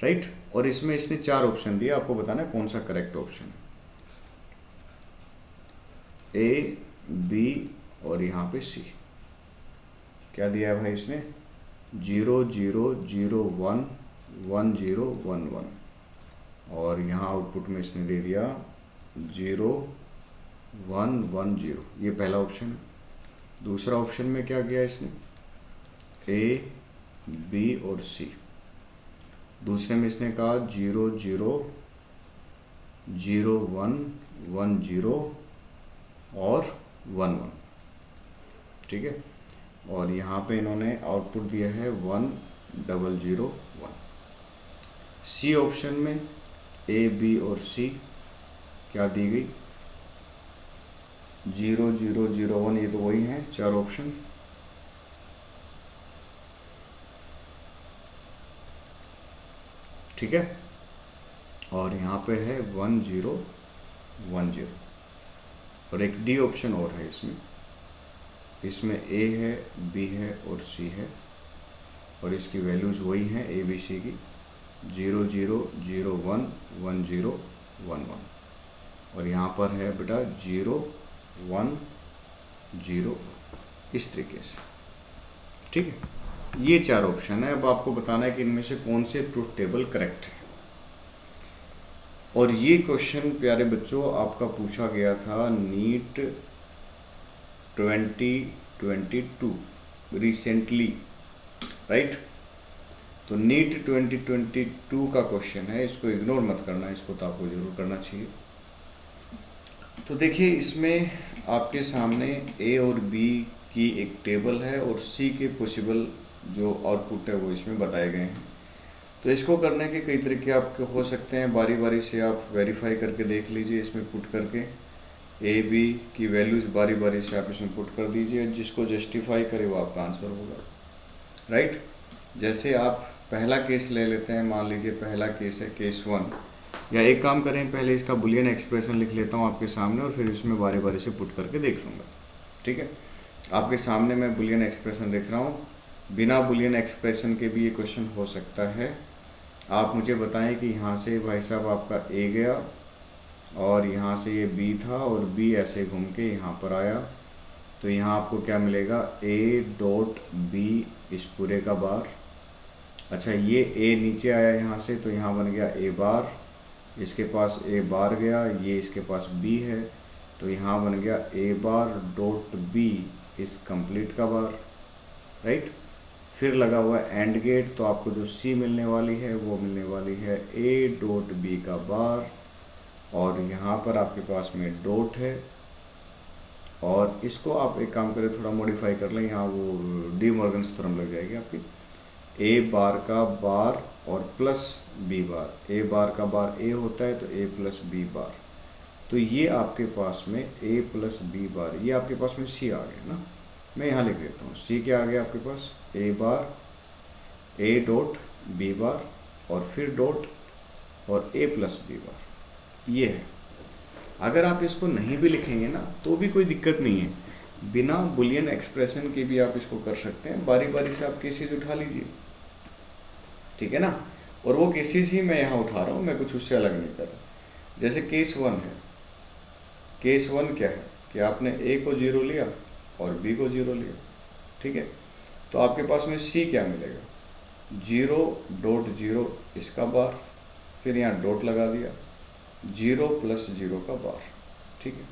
राइट। और इसमें इसने 4 ऑप्शन दिए, आपको बताना है कौन सा करेक्ट ऑप्शन है। ए, बी और यहाँ पे सी। क्या दिया है भाई इसने 0, 0, 0, 1, 1, 0, 1, 1 और यहाँ आउटपुट में इसने दे दिया 0, 1, 1, 0। ये पहला ऑप्शन है। दूसरा ऑप्शन में क्या किया इसने ए, बी और सी। दूसरे में इसने कहा 0, 0, 0, 1, 1, 0 और 1, 1। ठीक है, और यहाँ पे इन्होंने आउटपुट दिया है 1, 0, 0, 1। सी ऑप्शन में ए, बी और सी क्या दी गई 0, 0, 0, 1। ये तो वही हैं 4 ऑप्शन। ठीक है, और यहाँ पे है 1, 0, 1, 0 और एक डी ऑप्शन और है इसमें। इसमें ए है, बी है और सी है और इसकी वैल्यूज़ वही हैं ए, बी, सी की 0, 0, 0, 1, 1, 0, 1, 1 और यहाँ पर है बेटा 0, 1, 0 इस तरीके से। ठीक है, ये 4 ऑप्शन है। अब आपको बताना है कि इनमें से कौन से ट्रूथ टेबल करेक्ट है। और ये क्वेश्चन प्यारे बच्चों आपका पूछा गया था नीट 2022 रिसेंटली, राइट। तो नीट 2022 का क्वेश्चन है, इसको इग्नोर मत करना, इसको तो आपको जरूर करना चाहिए। तो देखिए इसमें आपके सामने ए और बी की एक टेबल है और सी के पॉसिबल जो आउटपुट है वो इसमें बताए गए हैं। तो इसको करने के कई तरीके आपके हो सकते हैं, बारी बारी से आप वेरीफाई करके देख लीजिए। इसमें पुट करके ए, बी की वैल्यूज़ बारी बारी से आप इसमें पुट कर दीजिए, जिसको जस्टिफाई करे वो आपका आंसर होगा, राइट। जैसे आप पहला केस ले लेते हैं, मान लीजिए पहला केस है केस 1, या एक काम करें पहले इसका बुलियन एक्सप्रेशन लिख लेता हूँ आपके सामने और फिर इसमें बारी बारी से पुट करके देख लूँगा। ठीक है, आपके सामने मैं बुलियन एक्सप्रेशन देख रहा हूँ। बिना बुलियन एक्सप्रेशन के भी ये क्वेश्चन हो सकता है। आप मुझे बताएं कि यहाँ से भाई साहब आपका ए गया और यहाँ से ये बी था और बी ऐसे घूम के यहाँ पर आया, तो यहाँ आपको क्या मिलेगा ए डॉट बी इस पूरे का बार। अच्छा, ये ए नीचे आया यहाँ से, तो यहाँ बन गया ए बार, इसके पास ए बार गया, ये इसके पास बी है, तो यहाँ बन गया ए बार डॉट बी इस कंप्लीट का बार, राइट। फिर लगा हुआ है एंड गेट, तो आपको जो सी मिलने वाली है वो मिलने वाली है ए डॉट बी का बार, और यहाँ पर आपके पास में डॉट है, और इसको आप एक काम करें थोड़ा मॉडिफाई कर लें, यहाँ वो डी मॉर्गन्स थ्योरम लग जाएगी आपकी, ए बार का बार और प्लस बी बार, ए बार का बार ए होता है तो ए प्लस बी बार, तो ये आपके पास में ए प्लस बी बार, ये आपके पास में सी आ गया ना। मैं यहाँ लिख देता हूँ, सी क्या आ गया आपके पास, ए बार ए डॉट बी बार और फिर डॉट और ए प्लस बी बार, ये है। अगर आप इसको नहीं भी लिखेंगे ना तो भी कोई दिक्कत नहीं है, बिना बुलियन एक्सप्रेशन के भी आप इसको कर सकते हैं, बारी बारी से आप केसेस उठा लीजिए, ठीक है ना। और वो केसेस ही मैं यहाँ उठा रहा हूँ, मैं कुछ उससे अलग नहीं कर रहा। जैसे केस 1 है, केस 1 क्या है कि आपने ए को 0 लिया और बी को 0 लिया, ठीक है, तो आपके पास में सी क्या मिलेगा, 0 डॉट 0 इसका बार, फिर यहाँ डॉट लगा दिया, 0 प्लस 0 का बार, ठीक है,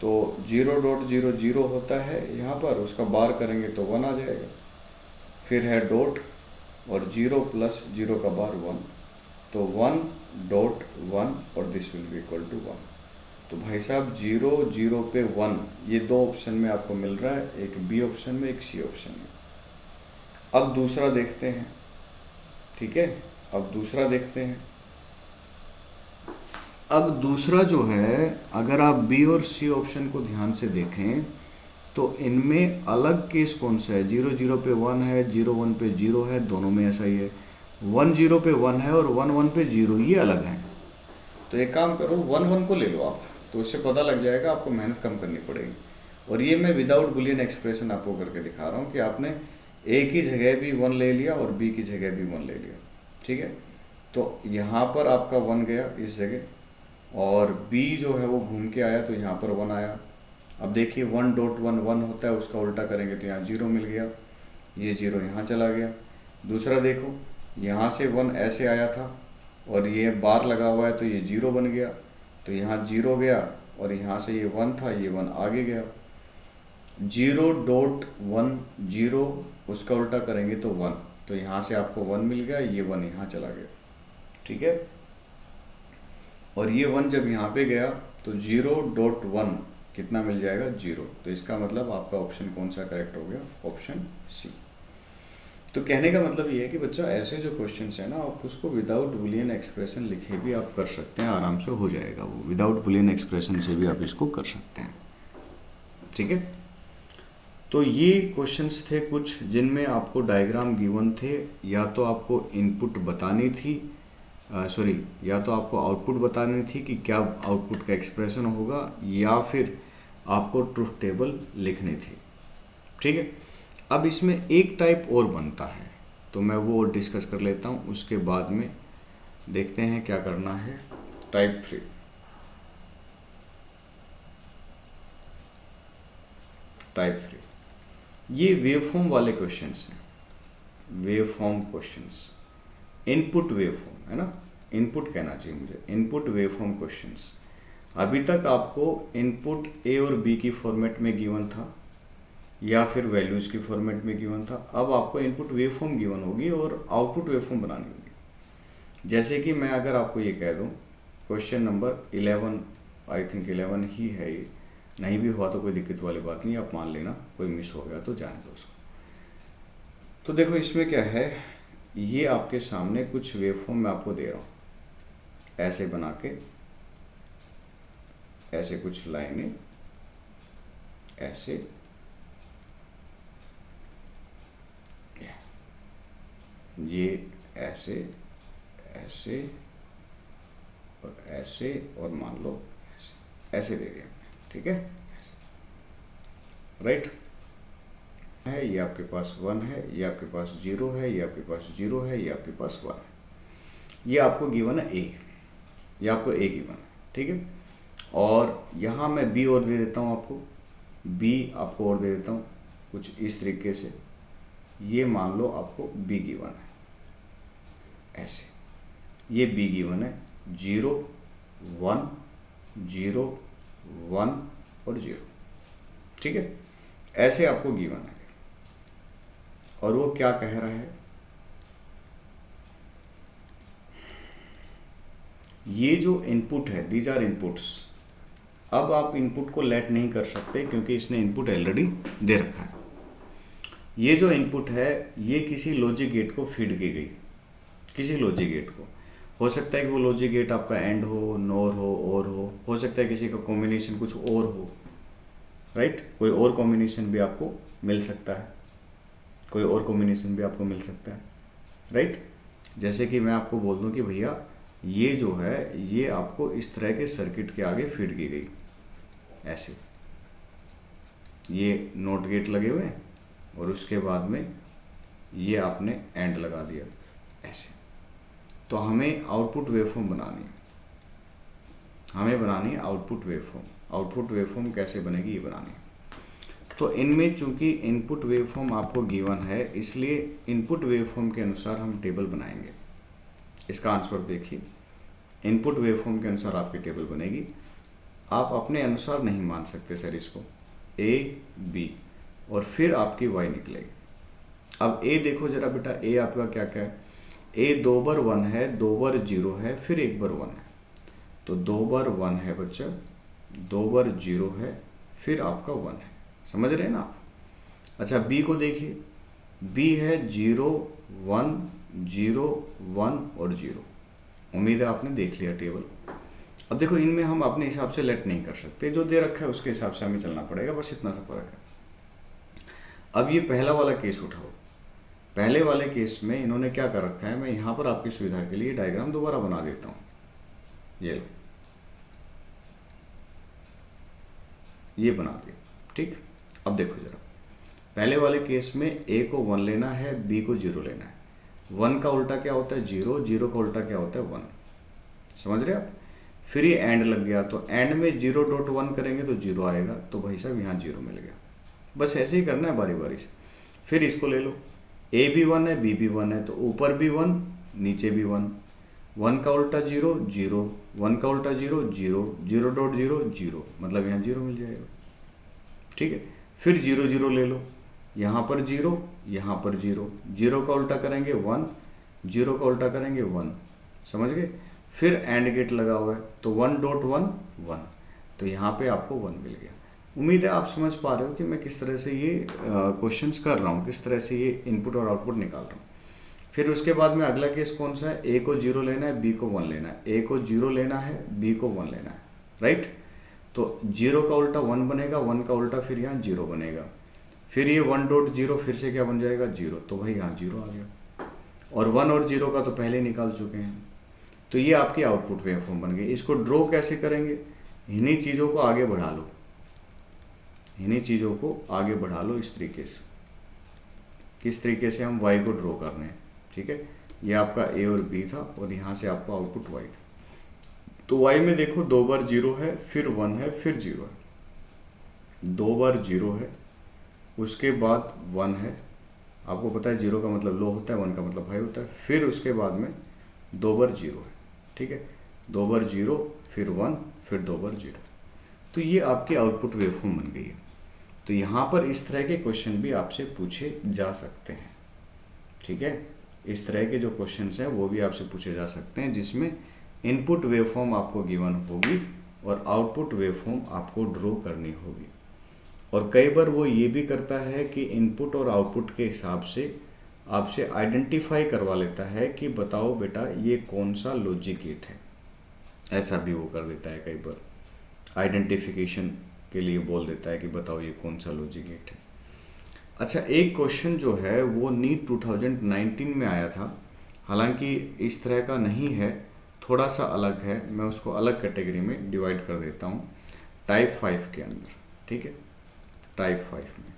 तो 0 डॉट 0 0 होता है यहाँ पर, उसका बार करेंगे तो 1 आ जाएगा, फिर है डॉट और 0 प्लस 0 का बार 1, तो 1 डॉट 1 और this will be equal to 1। तो भाई साहब 0 0 पे 1, ये दो ऑप्शन में आपको मिल रहा है, एक बी ऑप्शन में एक सी ऑप्शन में। अब दूसरा देखते हैं, ठीक है, अब दूसरा देखते हैं। अब दूसरा जो है, अगर आप बी और सी ऑप्शन को ध्यान से देखें तो इनमें अलग केस कौन सा है, 0 0 पे 1 है, 0 1 पे 0 है, दोनों में ऐसा ही है, 1 0 पे 1 है और 1 1 पे 0, ये अलग है। तो एक काम करो 1 1 को ले लो आप, तो उससे पता लग जाएगा, आपको मेहनत कम करनी पड़ेगी। और ये मैं विदाउट बुलियन एक्सप्रेशन आपको करके दिखा रहा हूँ कि आपने ए की जगह भी 1 ले लिया और बी की जगह भी 1 ले लिया, ठीक है, तो यहाँ पर आपका 1 गया इस जगह, और बी जो है वो घूम के आया तो यहाँ पर 1 आया। अब देखिए 1 डॉट 1 1 होता है, उसका उल्टा करेंगे तो यहाँ 0 मिल गया, ये 0 यहाँ चला गया। दूसरा देखो, यहाँ से 1 ऐसे आया था और ये बार लगा हुआ है तो ये 0 बन गया, तो यहाँ 0 गया, और यहाँ से ये 1 था, ये 1 आगे गया। 0 डॉट 1 0, उसका उल्टा करेंगे तो 1, तो यहाँ से आपको 1 मिल गया, ये 1 यहाँ चला गया, ठीक है, और ये 1 जब यहाँ पे गया तो 0 डॉट 1 कितना मिल जाएगा, 0। तो इसका मतलब आपका ऑप्शन कौन सा करेक्ट हो गया, ऑप्शन सी। तो कहने का मतलब ये है कि बच्चा ऐसे जो क्वेश्चंस है ना, आप उसको विदाउट बुलियन एक्सप्रेशन लिखे भी आप कर सकते हैं, आराम से हो जाएगा वो, विदाउट बुलियन एक्सप्रेशन से भी आप इसको कर सकते हैं, ठीक है। तो ये क्वेश्चंस थे कुछ जिनमें आपको डायग्राम गिवन थे, या तो आपको इनपुट बतानी थी, या तो आपको आउटपुट बतानी थी कि क्या आउटपुट का एक्सप्रेशन होगा, या फिर आपको ट्रुथ टेबल लिखनी थी, ठीक है। अब इसमें एक टाइप और बनता है, तो मैं वो डिस्कस कर लेता हूँ, उसके बाद में देखते हैं क्या करना है। टाइप 3, ये वेवफॉर्म वाले क्वेश्चंस हैं, वेवफॉर्म क्वेश्चंस, इनपुट वेवफॉर्म है ना, इनपुट कहना चाहिए मुझे, इनपुट वेवफॉर्म क्वेश्चंस। अभी तक आपको इनपुट ए और बी की फॉर्मेट में गिवन था, या फिर वैल्यूज़ की फॉर्मेट में गिवन था, अब आपको इनपुट वेवफॉर्म गिवन होगी और आउटपुट वेवफॉर्म बनानी होगी। जैसे कि मैं अगर आपको ये कह दूं, क्वेश्चन नंबर 11, आई थिंक 11 ही है ये, नहीं भी हुआ तो कोई दिक्कत वाली बात नहीं, आप मान लेना, कोई मिस हो गया तो जाने दो उसको। तो देखो इसमें क्या है, ये आपके सामने कुछ वेवफॉर्म मैं आपको दे रहा हूँ, ऐसे बना के, ऐसे कुछ लाइनें, ऐसे, ये ऐसे, ऐसे और ऐसे, और मान लो ऐसे, ऐसे दे दिया, ठीक है, राइट है, ये आपके पास 1 है, ये आपके पास 0 है, ये आपके पास 0 है, ये आपके पास 1 है, ये आपको गिवन है ए, ये आपको ए गिवन है, ठीक है। और यहाँ मैं बी और दे देता हूँ आपको, बी आपको और दे देता हूँ कुछ इस तरीके से, ये मान लो आपको बी गिवन है, ऐसे, ये बी गिवन है, 0 1 0 1 और 0, ठीक है, ऐसे आपको गिवन है। और वो क्या कह रहा है, ये जो इनपुट है, दीज आर इनपुट्स। अब आप इनपुट को लेट नहीं कर सकते क्योंकि इसने इनपुट ऑलरेडी दे रखा है। ये जो इनपुट है ये किसी लॉजिक गेट को फीड की गई, किसी लॉजिक गेट को। हो सकता है कि वो लॉजिक गेट आपका एंड हो, नोर हो, और हो सकता है किसी का कॉम्बिनेशन कुछ और हो, राइट। कोई और कॉम्बिनेशन भी आपको मिल सकता है, कोई और कॉम्बिनेशन भी आपको मिल सकता है, राइट। जैसे कि मैं आपको बोल दूं कि भैया ये जो है ये आपको इस तरह के सर्किट के आगे फीड की गई, ऐसे ये नोट गेट लगे हुए हैं और उसके बाद में ये आपने एंड लगा दिया ऐसे। तो हमें आउटपुट वेवफॉर्म बनानी है, हमें बनानी है आउटपुट वेवफॉर्म। आउटपुट वेवफॉर्म कैसे बनेगी ये बनानी है। तो इनमें चूंकि इनपुट वेवफॉर्म आपको गिवन है, इसलिए इनपुट वेवफॉर्म के अनुसार हम टेबल बनाएंगे। इसका आंसर देखिए, इनपुट वेवफॉर्म के अनुसार आपकी टेबल बनेगी। आप अपने अनुसार नहीं मान सकते सर इसको, ए बी और फिर आपकी वाई निकलेगी। अब ए देखो जरा बेटा, ए आपका क्या क्या है, ए 2 बार 1 है, 2 बार 0 है, फिर 1 बार 1 है। तो 2 बार 1 है बच्चा, 2 बार 0 है, फिर आपका 1 है। समझ रहे हैं ना आप? अच्छा बी को देखिए, बी है 0 1 0 1 और 0। उम्मीद है आपने देख लिया टेबल। अब देखो इनमें हम अपने हिसाब से लेट नहीं कर सकते, जो दे रखा है उसके हिसाब से हमें चलना पड़ेगा, बस इतना सा फर्क है। अब ये पहला वाला केस उठाओ। पहले वाले केस में इन्होंने क्या कर रखा है, मैं यहाँ पर आपकी सुविधा के लिए डायग्राम दोबारा बना देता हूँ। ये लो, ये बना दिया, ठीक। अब देखो जरा, पहले वाले केस में ए को 1 लेना है, बी को 0 लेना है। 1 का उल्टा क्या होता है 0, 0 का उल्टा क्या होता है 1। समझ रहे आप? फिर ये एंड लग गया, तो एंड में 0.1 करेंगे तो 0 आएगा, तो भाई साहब यहाँ 0 मिल गया। बस ऐसे ही करना है बारी बारी से। फिर इसको ले लो, ए भी 1 है, बी भी 1 है, तो ऊपर भी 1 नीचे भी 1। 1 का उल्टा 0 0, 1 का उल्टा 0 0, 0.0 0, मतलब यहाँ 0 मिल जाएगा, ठीक है। फिर 0 0 ले लो, यहाँ पर 0 यहाँ पर 0, 0 का उल्टा करेंगे 1, 0 का उल्टा करेंगे 1। समझ गए? फिर एंड गेट लगा हुआ है, तो 1.1 1, तो यहाँ पे आपको 1 मिल गया। उम्मीद है आप समझ पा रहे हो कि मैं किस तरह से ये क्वेश्चंस कर रहा हूँ, किस तरह से ये इनपुट और आउटपुट निकाल रहा हूँ। फिर उसके बाद में अगला केस कौन सा है, ए को 0 लेना है, बी को 1 लेना है। ए को 0 लेना है, बी को 1 लेना है, राइट। तो 0 का उल्टा 1 बनेगा, 1 का उल्टा फिर यहाँ 0 बनेगा, फिर ये 1.0 फिर से क्या बन जाएगा 0, तो भाई यहाँ 0 आ गया। और 1 और 0 का तो पहले निकाल चुके हैं। तो ये आपकी आउटपुट वेवफॉर्म बन गई। इसको ड्रॉ कैसे करेंगे, इन्हीं चीज़ों को आगे बढ़ा लो, इन्हीं चीज़ों को आगे बढ़ा लो इस तरीके से। किस तरीके से हम y को ड्रॉ कर रहे हैं, ठीक है। ये आपका a और b था और यहाँ से आपका आउटपुट y था। तो y में देखो 2 बार 0 है, फिर 1 है, फिर 0 है। 2 बार 0 है, उसके बाद 1 है। आपको पता है 0 का मतलब लो होता है, 1 का मतलब हाई होता है। फिर उसके बाद में 2 बार 0 है, ठीक है। 2 बार 0, फिर 1, फिर 2 बार 0। तो ये आपकी आउटपुट वेवफॉर्म बन गई है। तो यहाँ पर इस तरह के क्वेश्चन भी आपसे पूछे जा सकते हैं, ठीक है। इस तरह के जो क्वेश्चंस हैं वो भी आपसे पूछे जा सकते हैं, जिसमें इनपुट वेवफॉर्म आपको गिवन होगी और आउटपुट वेवफॉर्म आपको ड्रॉ करनी होगी। और कई बार वो ये भी करता है कि इनपुट और आउटपुट के हिसाब से आपसे आइडेंटिफाई करवा लेता है कि बताओ बेटा ये कौन सा लॉजिक गेट है, ऐसा भी वो कर देता है। कई बार आइडेंटिफिकेशन के लिए बोल देता है कि बताओ ये कौन सा लॉजिक गेट है। अच्छा, एक क्वेश्चन जो है वो नीट 2019 में आया था, हालांकि इस तरह का नहीं है, थोड़ा सा अलग है। मैं उसको अलग कैटेगरी में डिवाइड कर देता हूँ, टाइप 5 के अंदर, ठीक है। टाइप 5 में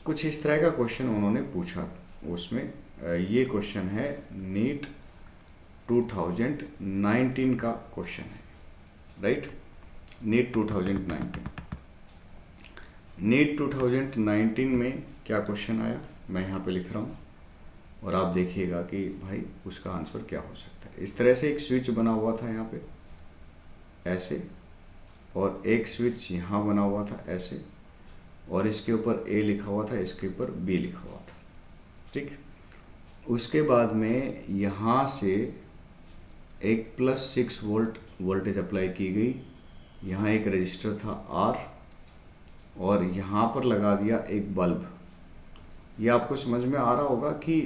कुछ इस तरह का क्वेश्चन उन्होंने पूछा। उसमें ये क्वेश्चन है नीट 2019 का क्वेश्चन है, राइट। नीट 2019, नीट 2019 में क्या क्वेश्चन आया मैं यहाँ पे लिख रहा हूँ और आप देखिएगा कि भाई उसका आंसर क्या हो सकता है। इस तरह से एक स्विच बना हुआ था यहाँ पे ऐसे, और एक स्विच यहाँ बना हुआ था ऐसे, और इसके ऊपर ए लिखा हुआ था, इसके ऊपर बी लिखा हुआ था, ठीक। उसके बाद में यहाँ से एक +6 वोल्ट वोल्टेज अप्लाई की गई, यहाँ एक रजिस्टर था R, और यहाँ पर लगा दिया एक बल्ब। ये आपको समझ में आ रहा होगा कि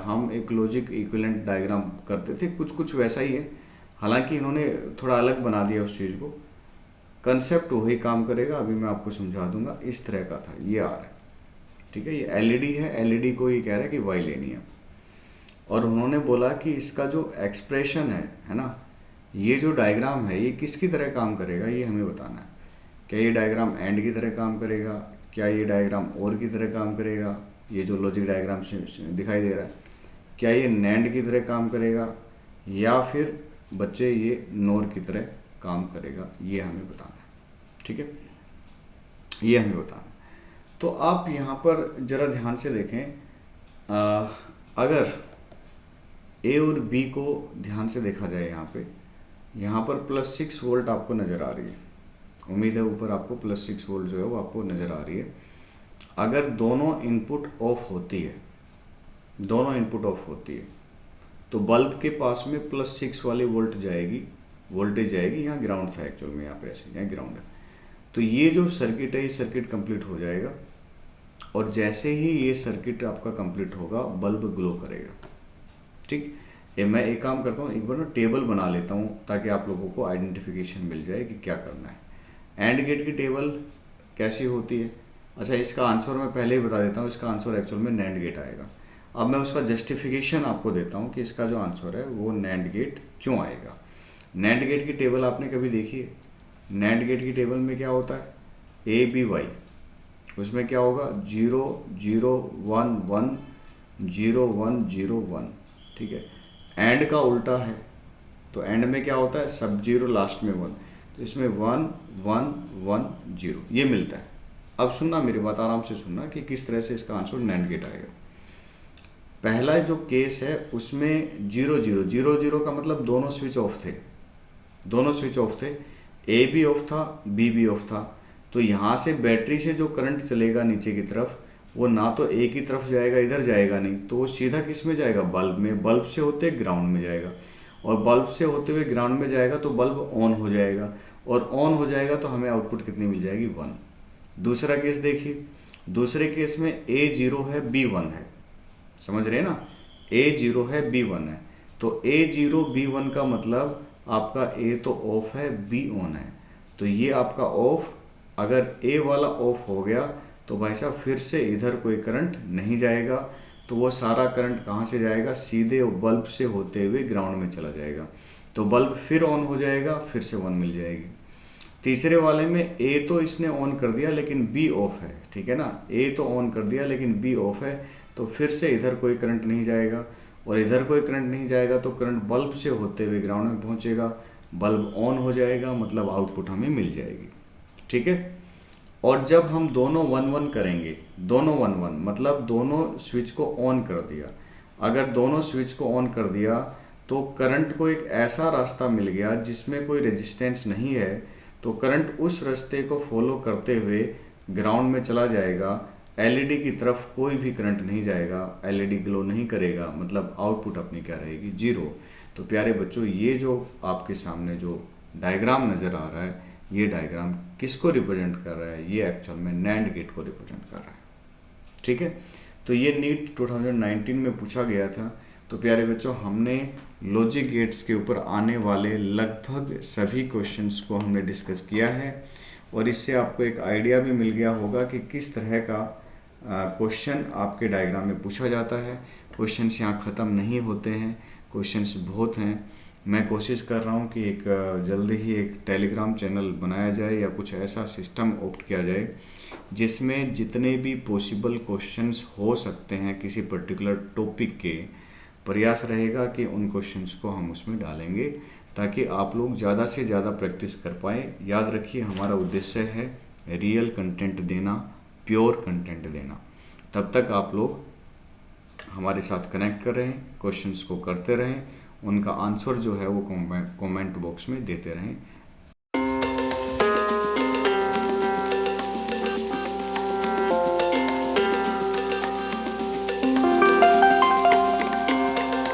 हम एक लॉजिक इक्विवेलेंट डायग्राम करते थे, कुछ वैसा ही है, हालांकि इन्होंने थोड़ा अलग बना दिया उस चीज़ को। कंसेप्ट वही काम करेगा, अभी मैं आपको समझा दूंगा। इस तरह का था, ये आ रहा है, ठीक है। ये एलईडी है, एलईडी को ये कह रहा है कि वाई लेनी है, और उन्होंने बोला कि इसका जो एक्सप्रेशन है ना, ये जो डायग्राम है ये किसकी तरह काम करेगा, ये हमें बताना है। क्या ये डायग्राम एंड की तरह काम करेगा, क्या ये डायग्राम और की तरह काम करेगा, ये जो लॉजिक डायग्राम से दिखाई दे रहा है, क्या ये नैंड की तरह काम करेगा, या फिर बच्चे ये नोर की तरह काम करेगा, ये हमें बताना है, ठीक है, ये हमें बताना है। तो आप यहाँ पर ज़रा ध्यान से देखें, अगर ए और बी को ध्यान से देखा जाए, यहाँ पर +6 वोल्ट आपको नज़र आ रही है, उम्मीद है ऊपर आपको +6 वोल्ट जो है वो आपको नज़र आ रही है। अगर दोनों इनपुट ऑफ होती है, दोनों इनपुट ऑफ होती है, तो बल्ब के पास में +6 वाली वोल्टेज जाएगी। यहाँ ग्राउंड था एक्चुअल में, यहाँ पे ऐसे यहाँ ग्राउंड है। तो ये जो सर्किट है, ये सर्किट कंप्लीट हो जाएगा, और जैसे ही ये सर्किट आपका कंप्लीट होगा बल्ब ग्लो करेगा, ठीक। ये मैं एक काम करता हूँ, एक बार ना टेबल बना लेता हूँ ताकि आप लोगों को आइडेंटिफिकेशन मिल जाए कि क्या करना है। एंड गेट की टेबल कैसी होती है? अच्छा, इसका आंसर मैं पहले ही बता देता हूँ, इसका आंसर एक्चुअल में नैंड गेट आएगा। अब मैं उसका जस्टिफिकेशन आपको देता हूँ कि इसका जो आंसर है वो नैंड गेट क्यों आएगा। नैंड गेट की टेबल आपने कभी देखी है? नैंड गेट की टेबल में क्या होता है, ए बी वाई, उसमें क्या होगा 0 0 1 1 0 1 0 1, ठीक है। एंड का उल्टा है, तो एंड में क्या होता है, सब जीरो लास्ट में 1, तो इसमें 1 1 1 0 ये मिलता है। अब सुनना मेरी बात, आराम से सुनना कि किस तरह से इसका आंसर नैंड गेट आएगा। पहला जो केस है उसमें 0 0 0 0 का मतलब दोनों स्विच ऑफ थे, दोनों स्विच ऑफ थे, ए भी ऑफ था बी भी ऑफ था। तो यहाँ से बैटरी से जो करंट चलेगा नीचे की तरफ, वो ना तो ए की तरफ जाएगा, इधर जाएगा नहीं, तो वो सीधा किस में जाएगा, बल्ब में। बल्ब से होते ग्राउंड में जाएगा, और बल्ब से होते हुए ग्राउंड में जाएगा तो बल्ब ऑन हो जाएगा, और ऑन हो जाएगा तो हमें आउटपुट कितनी मिल जाएगी, 1। दूसरा केस देखिए, दूसरे केस में ए 0 है बी 1 है, समझ रहे हैं ना, ए 0 है बी 1 है, तो ए 0 बी 1 का मतलब आपका ए तो ऑफ है बी ऑन है, तो ये आपका ऑफ। अगर ए वाला ऑफ हो गया तो भाई साहब फिर से इधर कोई करंट नहीं जाएगा, तो वो सारा करंट कहाँ से जाएगा, सीधे बल्ब से होते हुए ग्राउंड में चला जाएगा, तो बल्ब फिर ऑन हो जाएगा, फिर से 1 मिल जाएगी। तीसरे वाले में ए तो इसने ऑन कर दिया लेकिन बी ऑफ है, ठीक है ना, ए तो ऑन कर दिया लेकिन बी ऑफ है, तो फिर से इधर कोई करंट नहीं जाएगा, और इधर कोई करंट नहीं जाएगा तो करंट बल्ब से होते हुए ग्राउंड में पहुंचेगा, बल्ब ऑन हो जाएगा, मतलब आउटपुट हमें मिल जाएगी, ठीक है। और जब हम दोनों 1 1 करेंगे, दोनों 1 1 मतलब दोनों स्विच को ऑन कर दिया, अगर दोनों स्विच को ऑन कर दिया तो करंट को एक ऐसा रास्ता मिल गया जिसमें कोई रेजिस्टेंस नहीं है, तो करंट उस रास्ते को फॉलो करते हुए ग्राउंड में चला जाएगा, एलईडी की तरफ कोई भी करंट नहीं जाएगा, एलईडी ग्लो नहीं करेगा, मतलब आउटपुट अपनी क्या रहेगी, 0। तो प्यारे बच्चों, ये जो आपके सामने जो डायग्राम नज़र आ रहा है, ये डायग्राम किसको रिप्रेजेंट कर रहा है, ये एक्चुअल में नैंड गेट को रिप्रेजेंट कर रहा है, ठीक है। तो ये नीट 2019 में पूछा गया था। तो प्यारे बच्चों, हमने लॉजिक गेट्स के ऊपर आने वाले लगभग सभी क्वेश्चंस को हमने डिस्कस किया है, और इससे आपको एक आइडिया भी मिल गया होगा कि किस तरह का क्वेश्चन आपके डायग्राम में पूछा जाता है। क्वेश्चंस यहाँ ख़त्म नहीं होते हैं, क्वेश्चंस बहुत हैं। मैं कोशिश कर रहा हूँ कि एक जल्दी ही एक टेलीग्राम चैनल बनाया जाए या कुछ ऐसा सिस्टम ऑप्ट किया जाए जिसमें जितने भी पॉसिबल क्वेश्चंस हो सकते हैं किसी पर्टिकुलर टॉपिक के, प्रयास रहेगा कि उन क्वेश्चंस को हम उसमें डालेंगे ताकि आप लोग ज़्यादा से ज़्यादा प्रैक्टिस कर पाएँ। याद रखिए, हमारा उद्देश्य है रियल कंटेंट देना, प्योर कंटेंट देना। तब तक आप लोग हमारे साथ कनेक्ट कर रहें, क्वेश्चंस को करते रहें, उनका आंसर जो है वो कमेंट बॉक्स में देते रहें।